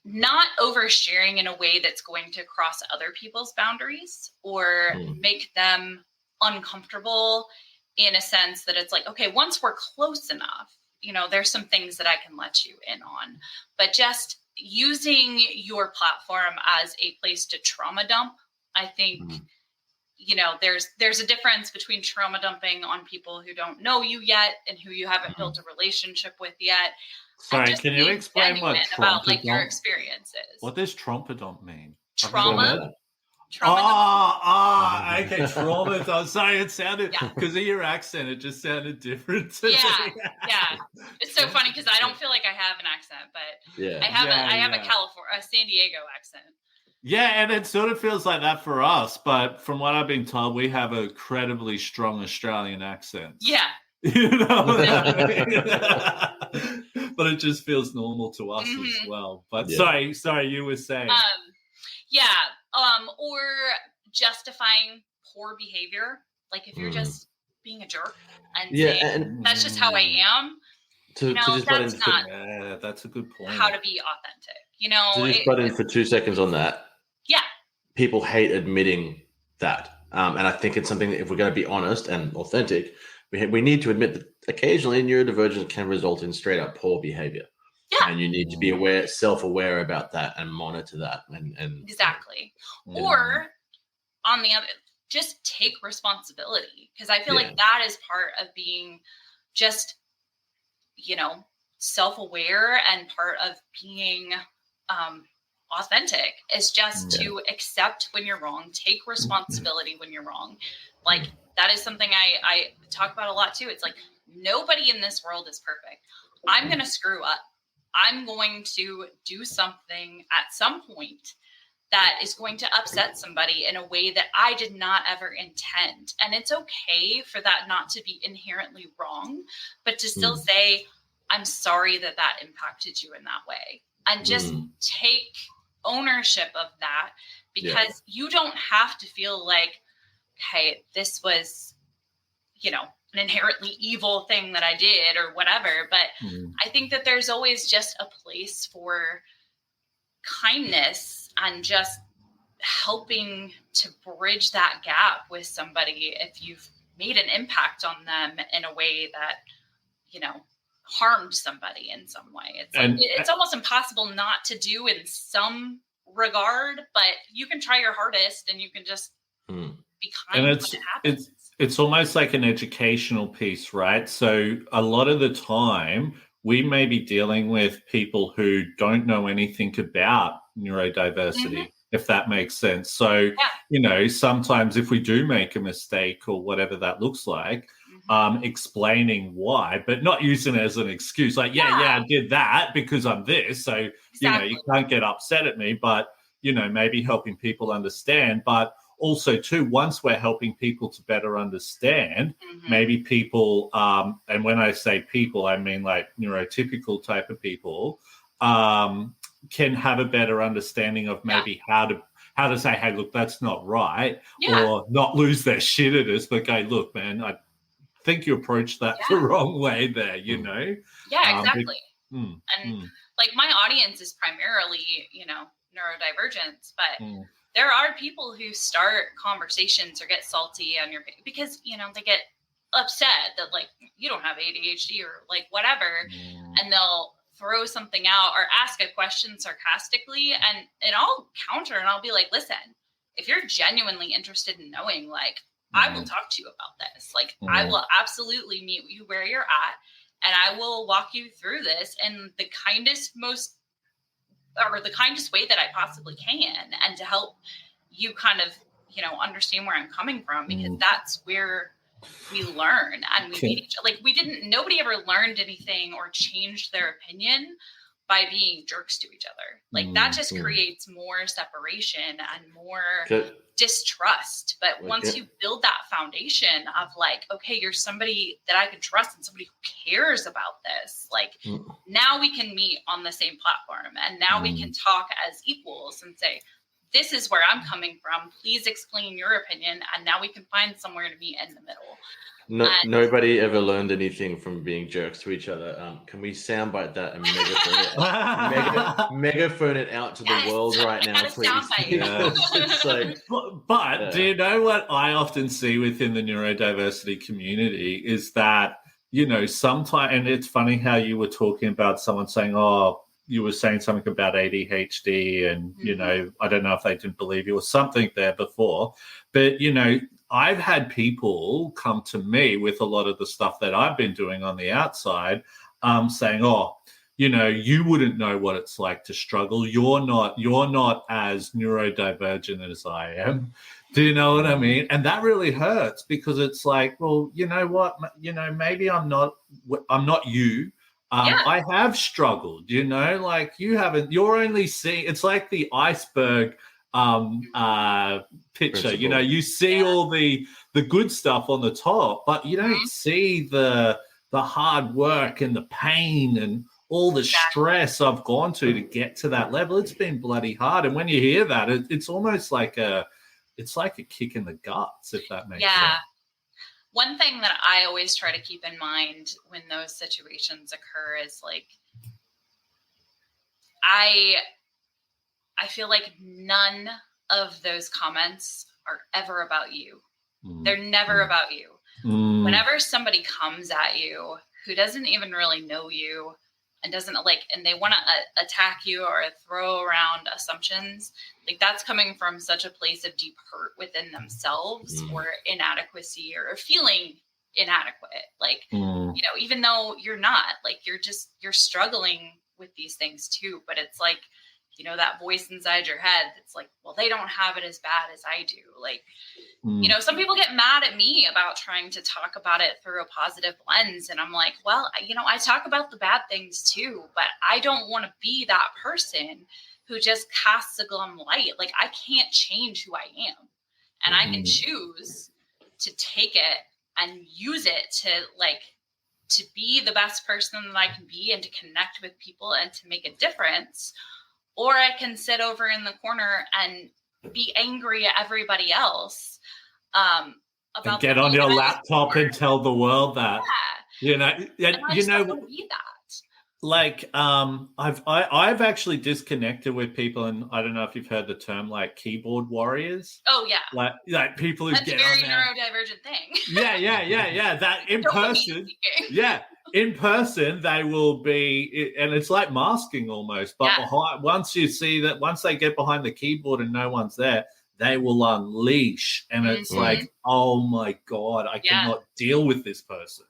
not oversharing in a way that's going to cross other people's boundaries or make them uncomfortable, in a sense that it's like, okay, once we're close enough, there's some things that I can let you in on, but just using your platform as a place to trauma dump, I think, there's a difference between trauma dumping on people who don't know you yet and who you haven't built a relationship with yet. Sorry, can you explain what about like your experiences? What does trauma dump mean? Trauma. Okay, trauma. I'm sorry, it sounded, because of your accent, it just sounded different to me. Yeah. It's so funny because I don't feel like I have an accent, but I have a San Diego accent. Yeah, and it sort of feels like that for us, but from what I've been told, we have a incredibly strong Australian accent. Yeah. But it just feels normal to us as well. But sorry, you were saying. Or justifying poor behavior. Like if you're just being a jerk and saying that's just how I am. That's a good point. How to be authentic. To just butt in for 2 seconds on that. Yeah. People hate admitting that. And I think it's something that if we're going to be honest and authentic, we need to admit that occasionally neurodivergence can result in straight up poor behavior. Yeah. And you need to be self-aware about that and monitor that. And exactly. Or on the other, just take responsibility. Because I feel like that is part of being just, self-aware, and part of being authentic is just to accept when you're wrong, take responsibility when you're wrong. Like that is something I talk about a lot too. It's like nobody in this world is perfect. I'm going to screw up. I'm going to do something at some point that is going to upset somebody in a way that I did not ever intend. And it's okay for that not to be inherently wrong, but to still say, I'm sorry that impacted you in that way. And just take ownership of that, because you don't have to feel like, hey, this was, an inherently evil thing that I did or whatever. But I think that there's always just a place for kindness and just helping to bridge that gap with somebody if you've made an impact on them in a way that, harmed somebody in some way. It's almost impossible not to do in some regard, but you can try your hardest and you can just be kind. And it's almost like an educational piece, right? So a lot of the time we may be dealing with people who don't know anything about neurodiversity, if that makes sense. So, sometimes if we do make a mistake or whatever that looks like, explaining why, but not using it as an excuse. Like, I did that because I'm this. So, you can't get upset at me, but, maybe helping people understand. But also, too, once we're helping people to better understand, maybe people, and when I say people, I mean like neurotypical type of people, can have a better understanding of maybe how to say, hey, look, that's not right, or not lose their shit at us, but go, look, man, I think you approached that the wrong way there, Yeah, exactly. Like my audience is primarily, neurodivergent, but there are people who start conversations or get salty on your, because, they get upset that like, you don't have ADHD or like whatever. And they'll throw something out or ask a question sarcastically, and I'll counter and I'll be like, listen, if you're genuinely interested in knowing, like, I will talk to you about this. Like, I will absolutely meet you where you're at, and I will walk you through this in the kindest way that I possibly can, and to help you kind of, understand where I'm coming from, because that's where we learn and we meet each other. Like nobody ever learned anything or changed their opinion by being jerks to each other. Like that just creates more separation and more distrust. But once you build that foundation of like, okay, you're somebody that I can trust and somebody who cares about this, like now we can meet on the same platform, and now we can talk as equals and say, this is where I'm coming from. Please explain your opinion. And now we can find somewhere to meet in the middle. Nobody ever learned anything from being jerks to each other. Can we soundbite that and megaphone it out to the world right now, please? But do you know what I often see within the neurodiversity community is that, you know, sometimes, and it's funny how you were talking about someone saying, oh, you were saying something about ADHD and, you know, I don't know if they didn't believe you or something there before, but, you know, I've had people come to me with a lot of the stuff that I've been doing on the outside, saying, oh, you know, you wouldn't know what it's like to struggle. You're not as neurodivergent as I am. Do you know what I mean? And that really hurts because it's like, well, you know what, you know, maybe I'm not you. I have struggled, you know, like you haven't, you're only seeing, it's like the iceberg picture, Principle. you know, you see all the good stuff on the top, but you don't see the hard work and the pain and all the stress I've gone to get to that level. It's been bloody hard. And when you hear that, it's almost like it's like a kick in the guts, if that makes sense. One thing that I always try to keep in mind when those situations occur is like, I feel like none of those comments are ever about you. They're never about you. Whenever somebody comes at you who doesn't even really know you and doesn't and they want to attack you or throw around assumptions, like that's coming from such a place of deep hurt within themselves or inadequacy or feeling inadequate. Like, you know, even though you're not, like, you're struggling with these things too, but it's like, you know, that voice inside your head that's like, well, they don't have it as bad as I do. Like, you know, some people get mad at me about trying to talk about it through a positive lens. And I'm like, well, you know, I talk about the bad things too, but I don't want to be that person who just casts a glum light. Like, I can't change who I am. And I can choose to take it and use it to be the best person that I can be and to connect with people and to make a difference. Or I can sit over in the corner and be angry at everybody else about and get on your laptop and tell the world that, you know, and you know, be that. Like, I've actually disconnected with people, and I don't know if you've heard the term like keyboard warriors. Oh yeah, like people who that's get a very on there. neurodivergent thing. Yeah. That in person, in person they will be, and it's like masking almost. But once you see that, once they get behind the keyboard and no one's there, they will unleash, and it's like, oh my god, I cannot deal with this person.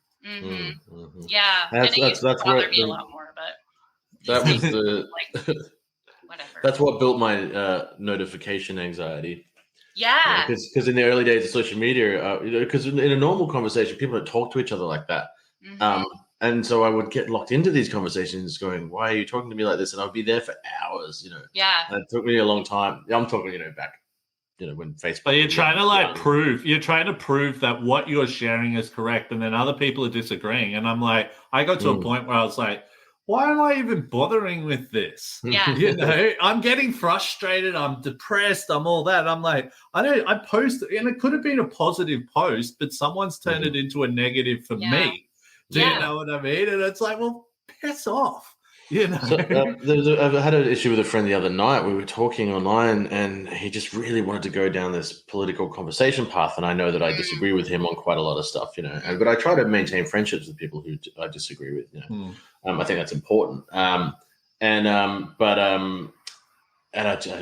Yeah, that's bothered me a lot more, but that was the whatever. That's what built my notification anxiety. Yeah, because in the early days of social media, because in a normal conversation, people don't talk to each other like that. And so I would get locked into these conversations, going, "Why are you talking to me like this?" And I'd be there for hours, you know. Yeah, and it took me a long time. I'm talking, you know, back. You know, when Facebook. But you're trying to prove that what you're sharing is correct, and then other people are disagreeing. And I'm like, I got to a point where I was like, why am I even bothering with this? Yeah. You know, I'm getting frustrated. I'm depressed. I'm all that. I'm like, I posted, and it could have been a positive post, but someone's turned it into a negative for me. Do you know what I mean? And it's like, well, piss off. You know, so, I had an issue with a friend the other night. We were talking online, and he just really wanted to go down this political conversation path. And I know that I disagree with him on quite a lot of stuff, you know. But I try to maintain friendships with people who I disagree with. You know, I think that's important. And I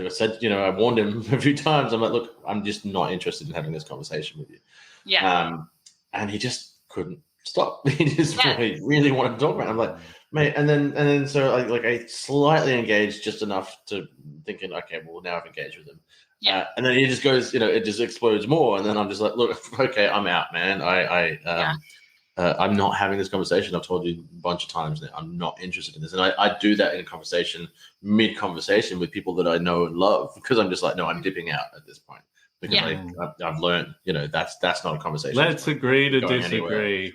said, you know, I warned him a few times. I'm like, look, I'm just not interested in having this conversation with you. Yeah. And he just couldn't stop. He just really wanted to talk about it. I'm like, mate, and then so I slightly engaged just enough to thinking, okay, well now I've engaged with him. Yeah. And then he just goes, you know, it just explodes more. And then I'm just like, look, okay, I'm out, man. I'm not having this conversation. I've told you a bunch of times now, I'm not interested in this. And I do that in a conversation, mid-conversation with people that I know and love, because I'm just like, no, I'm dipping out at this point. Because I've learned, you know, that's not a conversation. Let's agree to disagree.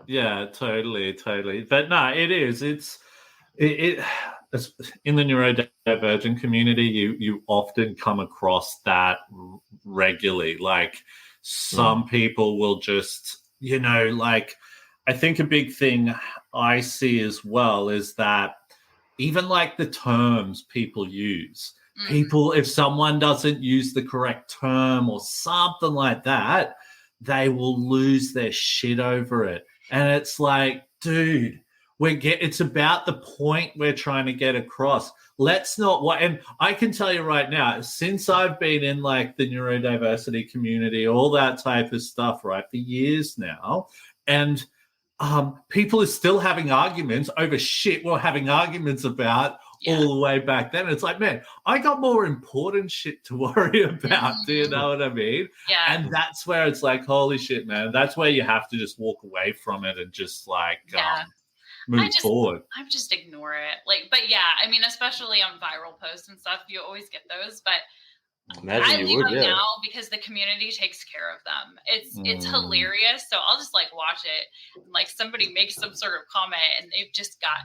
Yeah, totally. But no, it is. It's in the neurodivergent community, you often come across that regularly. Like some people will just, like, I think a big thing I see as well is that even like the terms people use, people, if someone doesn't use the correct term or something like that, they will lose their shit over it. And it's like, dude, it's about the point we're trying to get across. Let's not, and I can tell you right now, since I've been in like the neurodiversity community, all that type of stuff, right, for years now, and people are still having arguments over shit we're having arguments about all the way back then. It's like, man, I got more important shit to worry about. Do you know what I mean? Yeah. And that's where it's like, holy shit, man. That's where you have to just walk away from it and just like move forward. I just ignore it. Like, but yeah, I mean, especially on viral posts and stuff, you always get those. But I leave them now because the community takes care of them. It's hilarious. So I'll just like watch it. And, like somebody makes some sort of comment and they've just got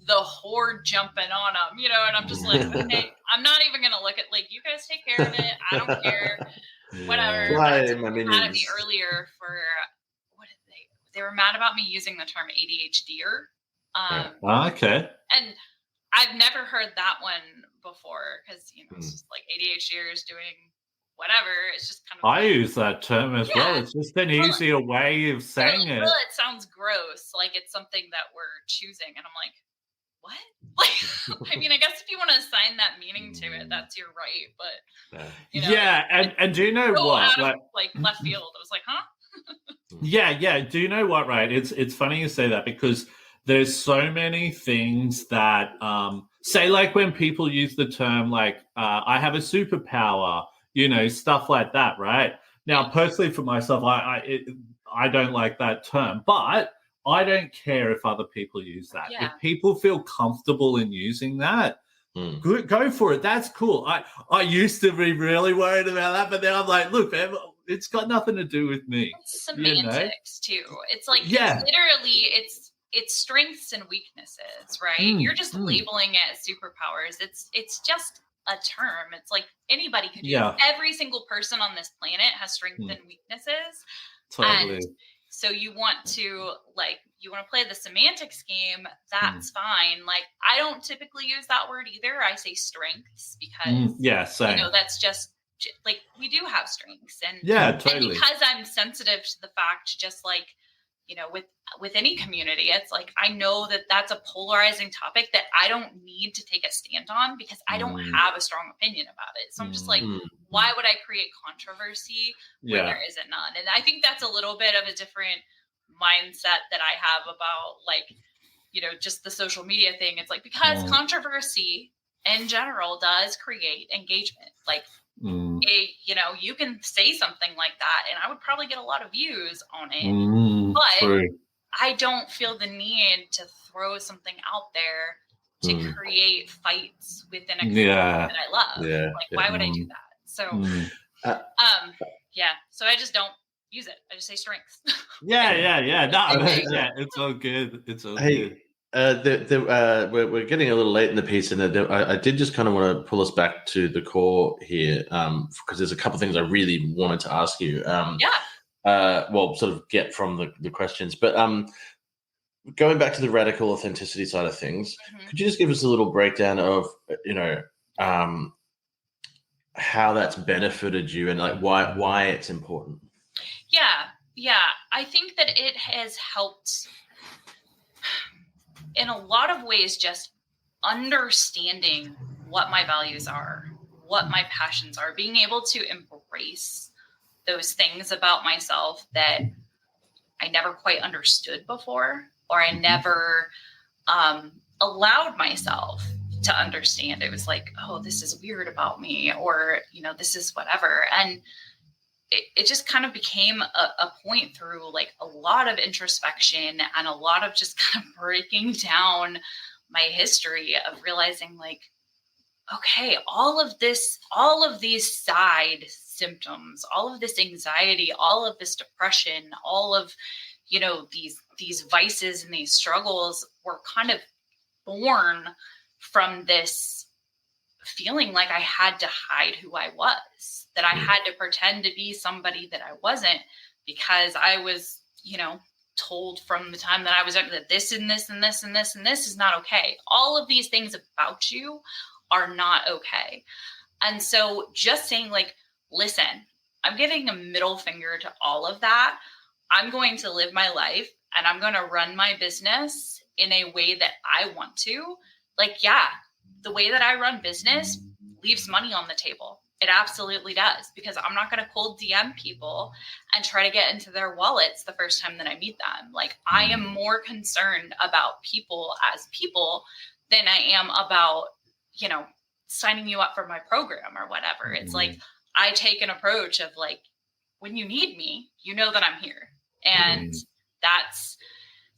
the horde jumping on them, and I'm just like, okay, I'm not even going to look at, like, you guys take care of it. I don't care. Whatever. They were mad at me earlier for, what did they were mad about me using the term ADHDer. Okay. And I've never heard that one before because, it's just like ADHDers doing whatever. It's just kind of. I use that term as well. It's just an easier way of saying it. Well, it sounds gross. Like it's something that we're choosing. And I'm like, what? Like, I mean, I guess if you want to assign that meaning to it, that's your right. But, and do you know what? Like left field. I was like, huh? Yeah. Do you know what, right? It's funny you say that because there's so many things that say, like when people use the term like I have a superpower, stuff like that, right? Now, personally for myself, I don't like that term, but I don't care if other people use that. Yeah. If people feel comfortable in using that, go for it. That's cool. I used to be really worried about that, but now I'm like, look, man, it's got nothing to do with me. It's semantics too. It's like, it's literally, it's strengths and weaknesses, right? You're just labeling it as superpowers. It's just a term. It's like anybody could use. Every single person on this planet has strengths and weaknesses. Totally. And so you want to play the semantics game, that's fine. Like, I don't typically use that word either. I say strengths because, same. That's just like, we do have strengths. And, totally. And because I'm sensitive to the fact, just like, with any community, it's like, I know that that's a polarizing topic that I don't need to take a stand on because I don't have a strong opinion about it. So I'm just like, why would I create controversy where there isn't none? And I think that's a little bit of a different mindset that I have about like, just the social media thing. It's like, because controversy in general does create engagement. Like, you can say something like that and I would probably get a lot of views on it, but I don't feel the need to throw something out there to create fights within a community that I love. Why would I do that? So, so I just don't use it. I just say strengths. No, it's all good. It's all good. We're getting a little late in the piece, and I did just kind of want to pull us back to the core here, because there's a couple of things I really wanted to ask you. Sort of get from the questions, but going back to the radical authenticity side of things, could you just give us a little breakdown of how that's benefited you and like why it's important? Yeah, I think that it has helped in a lot of ways, just understanding what my values are, what my passions are, being able to embrace those things about myself that I never quite understood before, or I never allowed myself to understand. It was like, oh, this is weird about me, or, this is whatever. And it just kind of became a point through like a lot of introspection and a lot of just kind of breaking down my history of realizing like, okay, all of these side symptoms, all of this anxiety, all of this depression, all of, these vices and these struggles were kind of born from this feeling like I had to hide who I was, that I had to pretend to be somebody that I wasn't, because I was, told from the time that I was young that this and this and this and this and this is not okay. All of these things about you are not okay. And so just saying like, listen, I'm giving a middle finger to all of that. I'm going to live my life and I'm going to run my business in a way that I want to. Like, yeah, the way that I run business leaves money on the table. It absolutely does, because I'm not going to cold DM people and try to get into their wallets the first time that I meet them. Like, I am more concerned about people as people than I am about, signing you up for my program or whatever. It's like, I take an approach of like, when you need me, you know that I'm here. And that's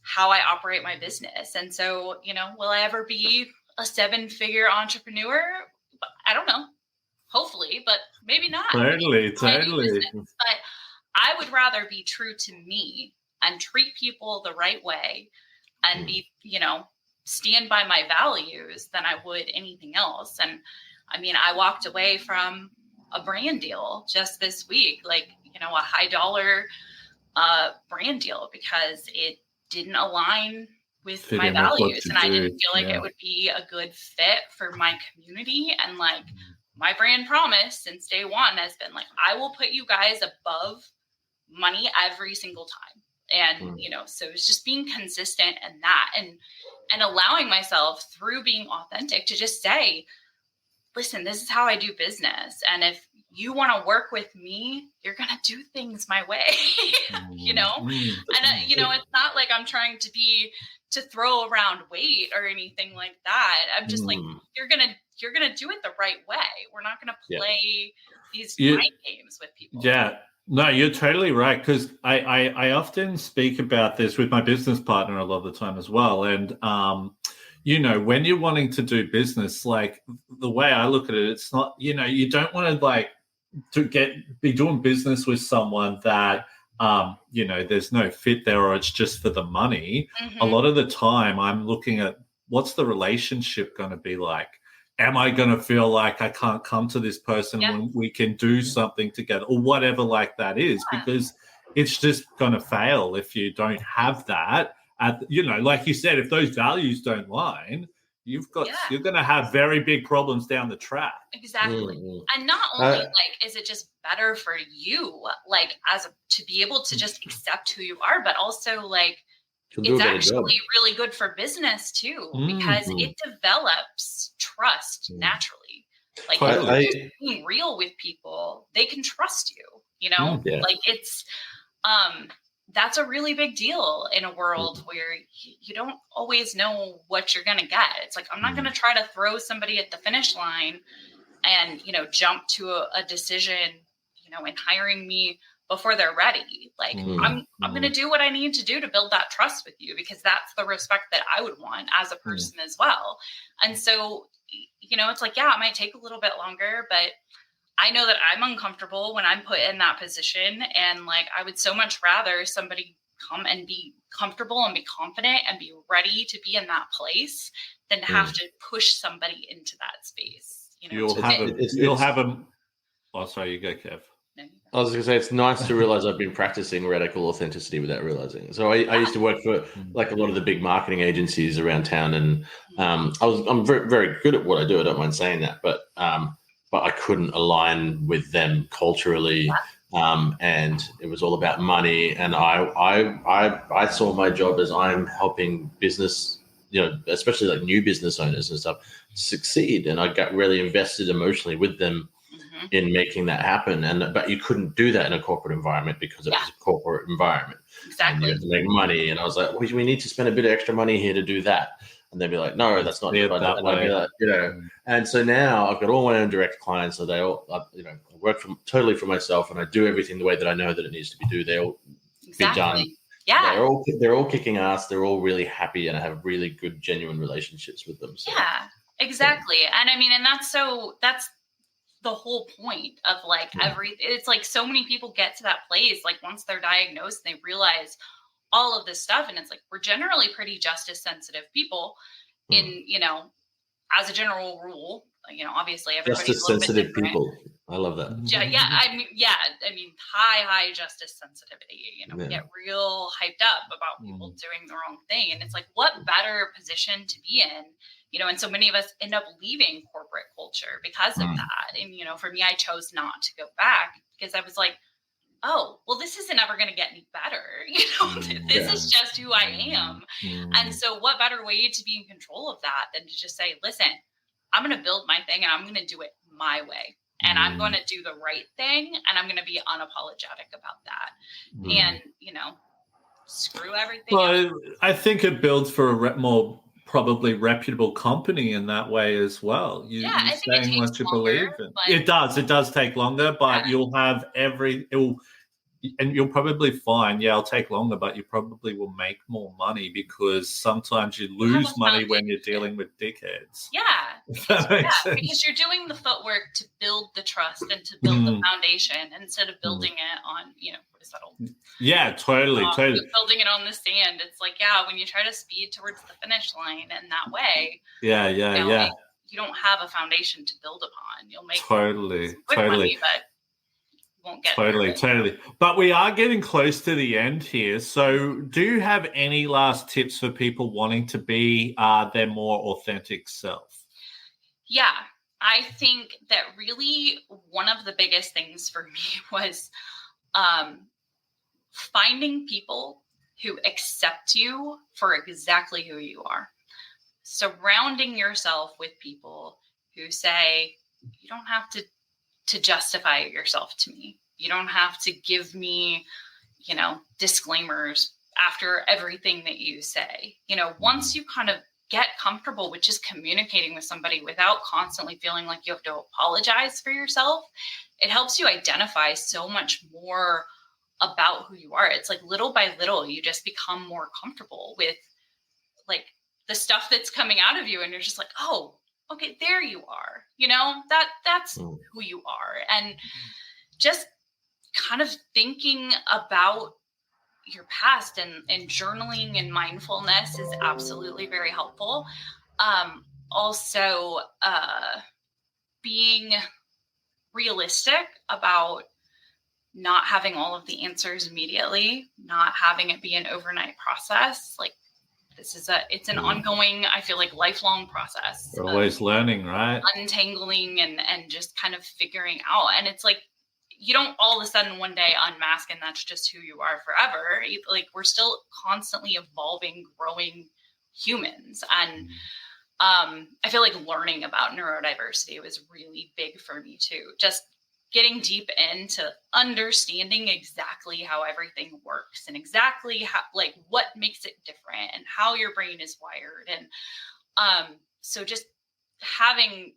how I operate my business. And so, will I ever be a 7-figure entrepreneur? I don't know. Hopefully, but maybe not. Totally. But I would rather be true to me and treat people the right way and be, stand by my values than I would anything else. And I mean, I walked away from a brand deal just this week, like, a high dollar brand deal, because it didn't align with my values. And I didn't feel like it would be a good fit for my community. And like, my brand promise since day one has been like, I will put you guys above money every single time. And, so it's just being consistent in that and allowing myself through being authentic to just say, listen, this is how I do business. And if you want to work with me, you're going to do things my way, And, it's not like I'm trying to throw around weight or anything like that. I'm just like, you're going to do it the right way. We're not going to play these mind games with people. Yeah. No, you're totally right. Because I often speak about this with my business partner a lot of the time as well. And, when you're wanting to do business, like the way I look at it, it's not, you don't want to like be doing business with someone that, there's no fit there, or it's just for the money. A lot of the time I'm looking at what's the relationship going to be like? Am I going to feel like I can't come to this person when we can do something together or whatever like that is? Because it's just going to fail if you don't have that. Like you said, if those values don't line, you're going to have very big problems down the track. Exactly. And not only is it just better for you, like to be able to just accept who you are, but also like, it's actually really good for business too, because it develops trust naturally. Like just being real with people, they can trust you, like it's, that's a really big deal in a world where you don't always know what you're going to get. It's like, I'm not going to try to throw somebody at the finish line and, jump to a decision, in hiring me before they're ready. Like I'm going to do what I need to do to build that trust with you, because that's the respect that I would want as a person as well. And so, it's like, it might take a little bit longer, but I know that I'm uncomfortable when I'm put in that position. And like, I would so much rather somebody come and be comfortable and be confident and be ready to be in that place than to have to push somebody into that space. You'll have them. Oh, sorry, you go, Kev. I was going to say, it's nice to realize I've been practicing radical authenticity without realizing. So I used to work for like a lot of the big marketing agencies around town, and I'm very, very good at what I do. I don't mind saying that, but I couldn't align with them culturally, and it was all about money. And I saw my job as I'm helping business, especially like new business owners and stuff, succeed. And I got really invested emotionally with them in making that happen. But you couldn't do that in a corporate environment because it was a corporate environment. Exactly. And you had to make money. And I was like, well, we need to spend a bit of extra money here to do that. And they'd be like, no, that's not that way. I'd be like, And so now I've got all my own direct clients. So they all, I work totally for myself, and I do everything the way that I know that it needs to be done. They all be done. Yeah. They're all kicking ass. They're all really happy, and I have really good, genuine relationships with them. So. Yeah, exactly. And I mean, and that's the whole point of like it's like so many people get to that place, like once they're diagnosed, they realize all of this stuff. And it's like, we're generally pretty justice sensitive people in, as a general rule, obviously everybody's justice sensitive people. I love that. I mean, high justice sensitivity. We get real hyped up about people doing the wrong thing, and it's like, what better position to be in, and so many of us end up leaving corporate culture because of that. And for me, I chose not to go back because I was like, oh, well, this isn't ever going to get any better. This is just who I am. And so what better way to be in control of that than to just say, listen, I'm going to build my thing and I'm going to do it my way. And I'm going to do the right thing. And I'm going to be unapologetic about that. And, screw everything else. I think it builds for a more probably reputable company in that way as well. You're saying what you believe in. It does take longer, but you'll have and you'll probably find, it'll take longer, but you probably will make more money because sometimes you lose money when you're dealing with dickheads. Because you're doing the footwork to build the trust and to build the foundation instead of building it on, what is that old? Yeah, totally. Building it on the sand. It's like, when you try to speed towards the finish line in that way. You don't have a foundation to build upon. You'll make money, but won't get totally. But we are getting close to the end here. So do you have any last tips for people wanting to be their more authentic self? Yeah, I think that really one of the biggest things for me was finding people who accept you for exactly who you are. Surrounding yourself with people who say, you don't have to justify yourself to me. You don't have to give me, disclaimers after everything that you say. Once you kind of get comfortable with just communicating with somebody without constantly feeling like you have to apologize for yourself, it helps you identify so much more about who you are. It's like little by little, you just become more comfortable with like the stuff that's coming out of you. And you're just like, oh, okay, there you are. That's who you are. And just kind of thinking about your past and journaling and mindfulness is absolutely very helpful. Also, being realistic about not having all of the answers immediately, not having it be an overnight process. Like it's an ongoing, I feel like, lifelong process. We're always learning, right? Untangling and just kind of figuring out. And it's like, you don't all of a sudden one day unmask and that's just who you are forever. Like we're still constantly evolving, growing humans. And I feel like learning about neurodiversity was really big for me too. Just getting deep into understanding exactly how everything works and exactly how, like, what makes it different and how your brain is wired. And so just having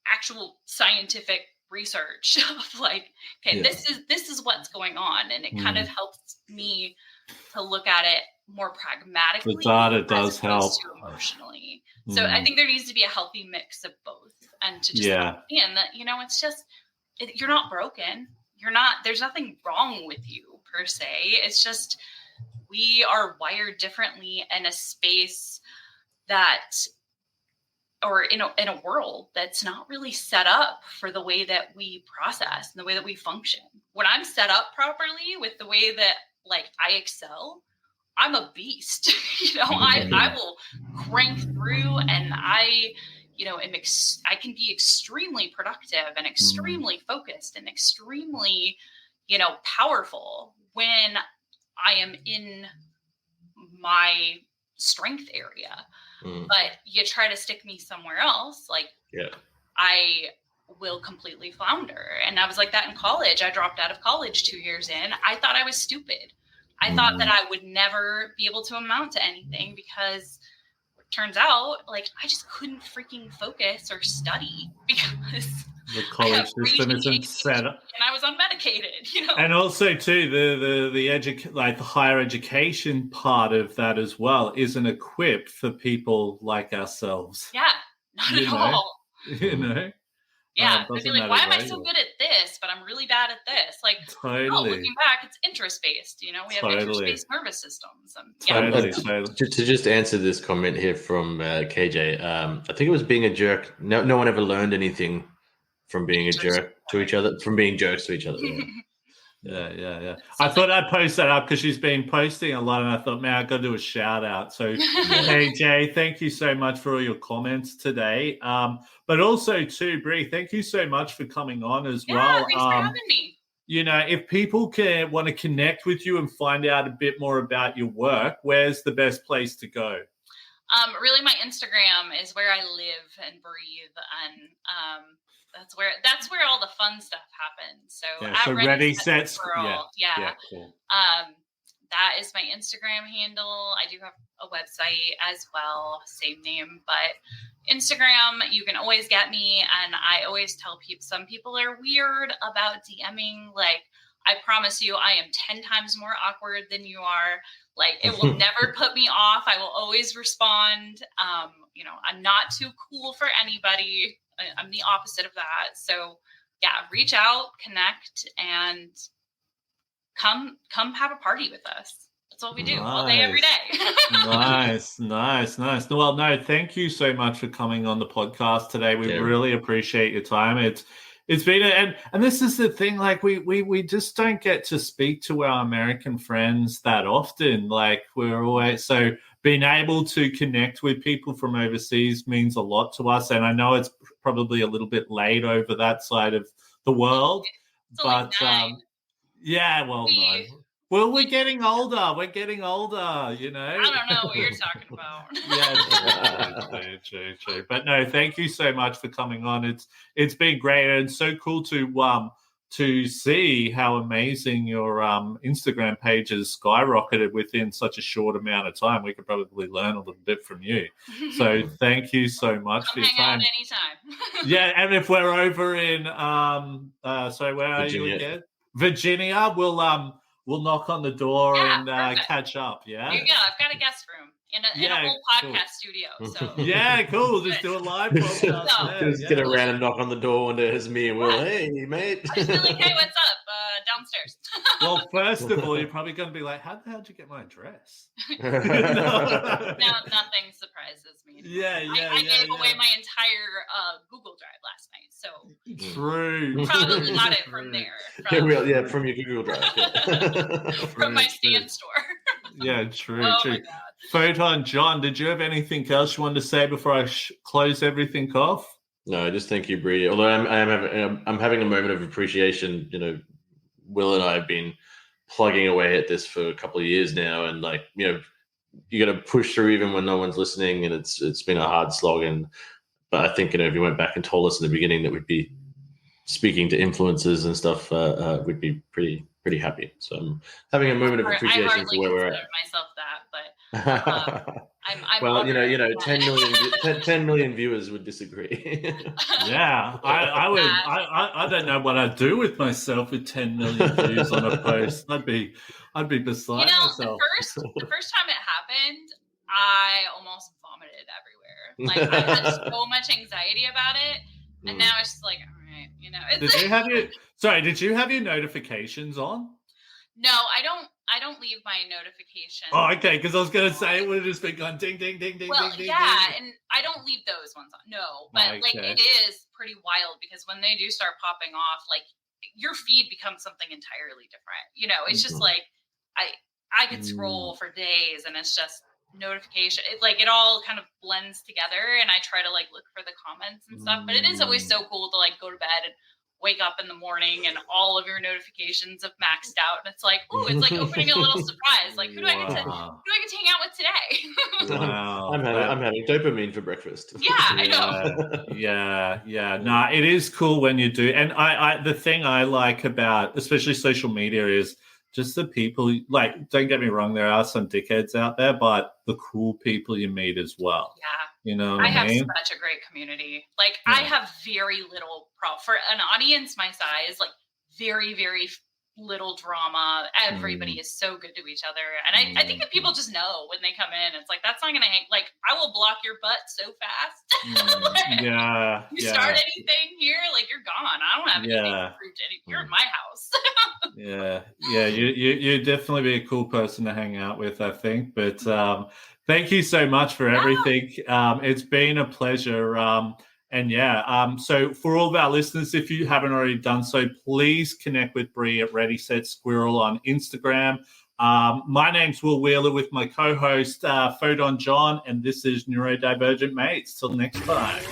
actual scientific research of like, okay, this is what's going on. And it kind of helps me to look at it more pragmatically. The data does help. Emotionally. So I think there needs to be a healthy mix of both. And to just understand that, it's just, you're not broken. There's nothing wrong with you per se. It's just, we are wired differently in a space or in a world that's not really set up for the way that we process and the way that we function. When I'm set up properly with the way that like I excel, I'm a beast. I will crank through and I can be extremely productive and extremely focused and extremely, powerful when I am in my strength area. But you try to stick me somewhere else, I will completely flounder. And I was like that in college. I dropped out of college 2 years in. I thought I was stupid. I thought that I would never be able to amount to anything because it turns out, I just couldn't freaking focus or study because the college system isn't set up. And I was unmedicated, And also too, the higher education part of that as well isn't equipped for people like ourselves. Yeah, not at all. Yeah, they'd be like, why am I so good at this, but I'm really bad at this? Like, no, looking back, it's interest-based. You know, we have interest-based nervous systems. And, to just answer this comment here from KJ, I think it was being a jerk. No one ever learned anything from being a jerk to each other, from being jerks to each other. Yeah. I thought I'd post that up because she's been posting a lot, and I thought, man, I've got to do a shout out. So, KJ, thank you so much for all your comments today. But also, too, Bree, thank you so much for coming on as well. Thanks for having me. You know, if people want to connect with you and find out a bit more about your work, where's the best place to go? Really, my Instagram is where I live and breathe, and that's where all the fun stuff happens. So, so ReadySetSquirrel. Yeah. Cool. That is my Instagram handle. I do have a website as well, same name, but Instagram, you can always get me. And I always tell people, some people are weird about DMing. Like, I promise you, I am 10 times more awkward than you are. Like, it will never put me off. I will always respond. You know, I'm not too cool for anybody. I'm the opposite of that. So yeah, reach out, connect, and come have a party with us. That's what we do all day, every day. Nice. Well, no, thank you so much for coming on the podcast today. We really appreciate your time. It's been and this is the thing, like we just don't get to speak to our American friends that often. Like, we're always so being able to connect with people from overseas means a lot to us. And I know it's probably a little bit late over that side of the world, but yeah, well, no. Well, we're getting older. You know. I don't know what you're talking about. Yeah, true. But no, thank you so much for coming on. It's been great, and so cool to see how amazing your Instagram page has skyrocketed within such a short amount of time. We could probably learn a little bit from you. So thank you so much for your time. Anytime. Yeah, and if we're over in sorry, where are you again? Virginia, we'll knock on the door and catch up. Yeah. There you go. I've got a guest room in a whole podcast studio. So yeah, cool. Just do a live podcast. Just get a random knock on the door and it's me and Will. Hey, mate. I just be like, hey, what's up? Downstairs. Well, first of all, you're probably going to be like, how the hell did you get my address? No, nothing surprises me. I gave away my entire Google Drive last night, so true. Probably got it from there. From your Google Drive. From my stand store. Yeah, true. Oh my God. Photon John, did you have anything else you wanted to say before I close everything off? No, just thank you, Bree. Although I'm having a moment of appreciation. You know, Will and I have been plugging away at this for a couple of years now, and like, you know, you got to push through even when no one's listening, and it's been a hard slog. But I think, you know, if you went back and told us in the beginning that we'd be speaking to influencers and stuff, we'd be pretty happy. So I'm having a moment of appreciation for where we're at. Myself that, but well, you know, 10 million viewers would disagree. Yeah, I don't know what I'd do with myself with 10 million views on a post. I'd be beside myself. The first time it happened, I almost vomited everywhere. Like, I had so much anxiety about it, and now it's just like, all right, you know. Did you have your notifications on? No, I don't leave my notifications. Oh, okay, because I was going to say it would have just been going ding, ding, ding, ding, well, ding, yeah, ding. And I don't leave those ones on. No, but like, it is pretty wild because when they do start popping off, like, your feed becomes something entirely different. You know, it's just like, I could scroll for days and it's just notification. It all kind of blends together, and I try to like look for the comments and stuff, but it is always so cool to like go to bed and wake up in the morning and all of your notifications have maxed out, and it's like, ooh, it's like opening a little surprise. Like, who do I get to hang out with today? Wow. I'm having dopamine for breakfast. Yeah, I know. Yeah. No, it is cool when you do. And I the thing I like about especially social media is just the people, like, don't get me wrong, there are some dickheads out there, but the cool people you meet as well. Yeah. You know what I have mean? Such a great community. Like, I have very little for an audience my size, like very, very little drama. Everybody is so good to each other. And I think that people just know when they come in, it's like, that's not going to hang. Like, I will block your butt so fast. Yeah. You start anything here, like, you're gone. I don't have anything to prove to any. You're in my house. Yeah. You'd definitely be a cool person to hang out with, I think. But thank you so much for everything. It's been a pleasure. So for all of our listeners, if you haven't already done so, please connect with Bree at ReadySetSquirrel on Instagram. My name's Will Wheeler with my co-host, Photon John, and this is Neurodivergent Mates. Till next time.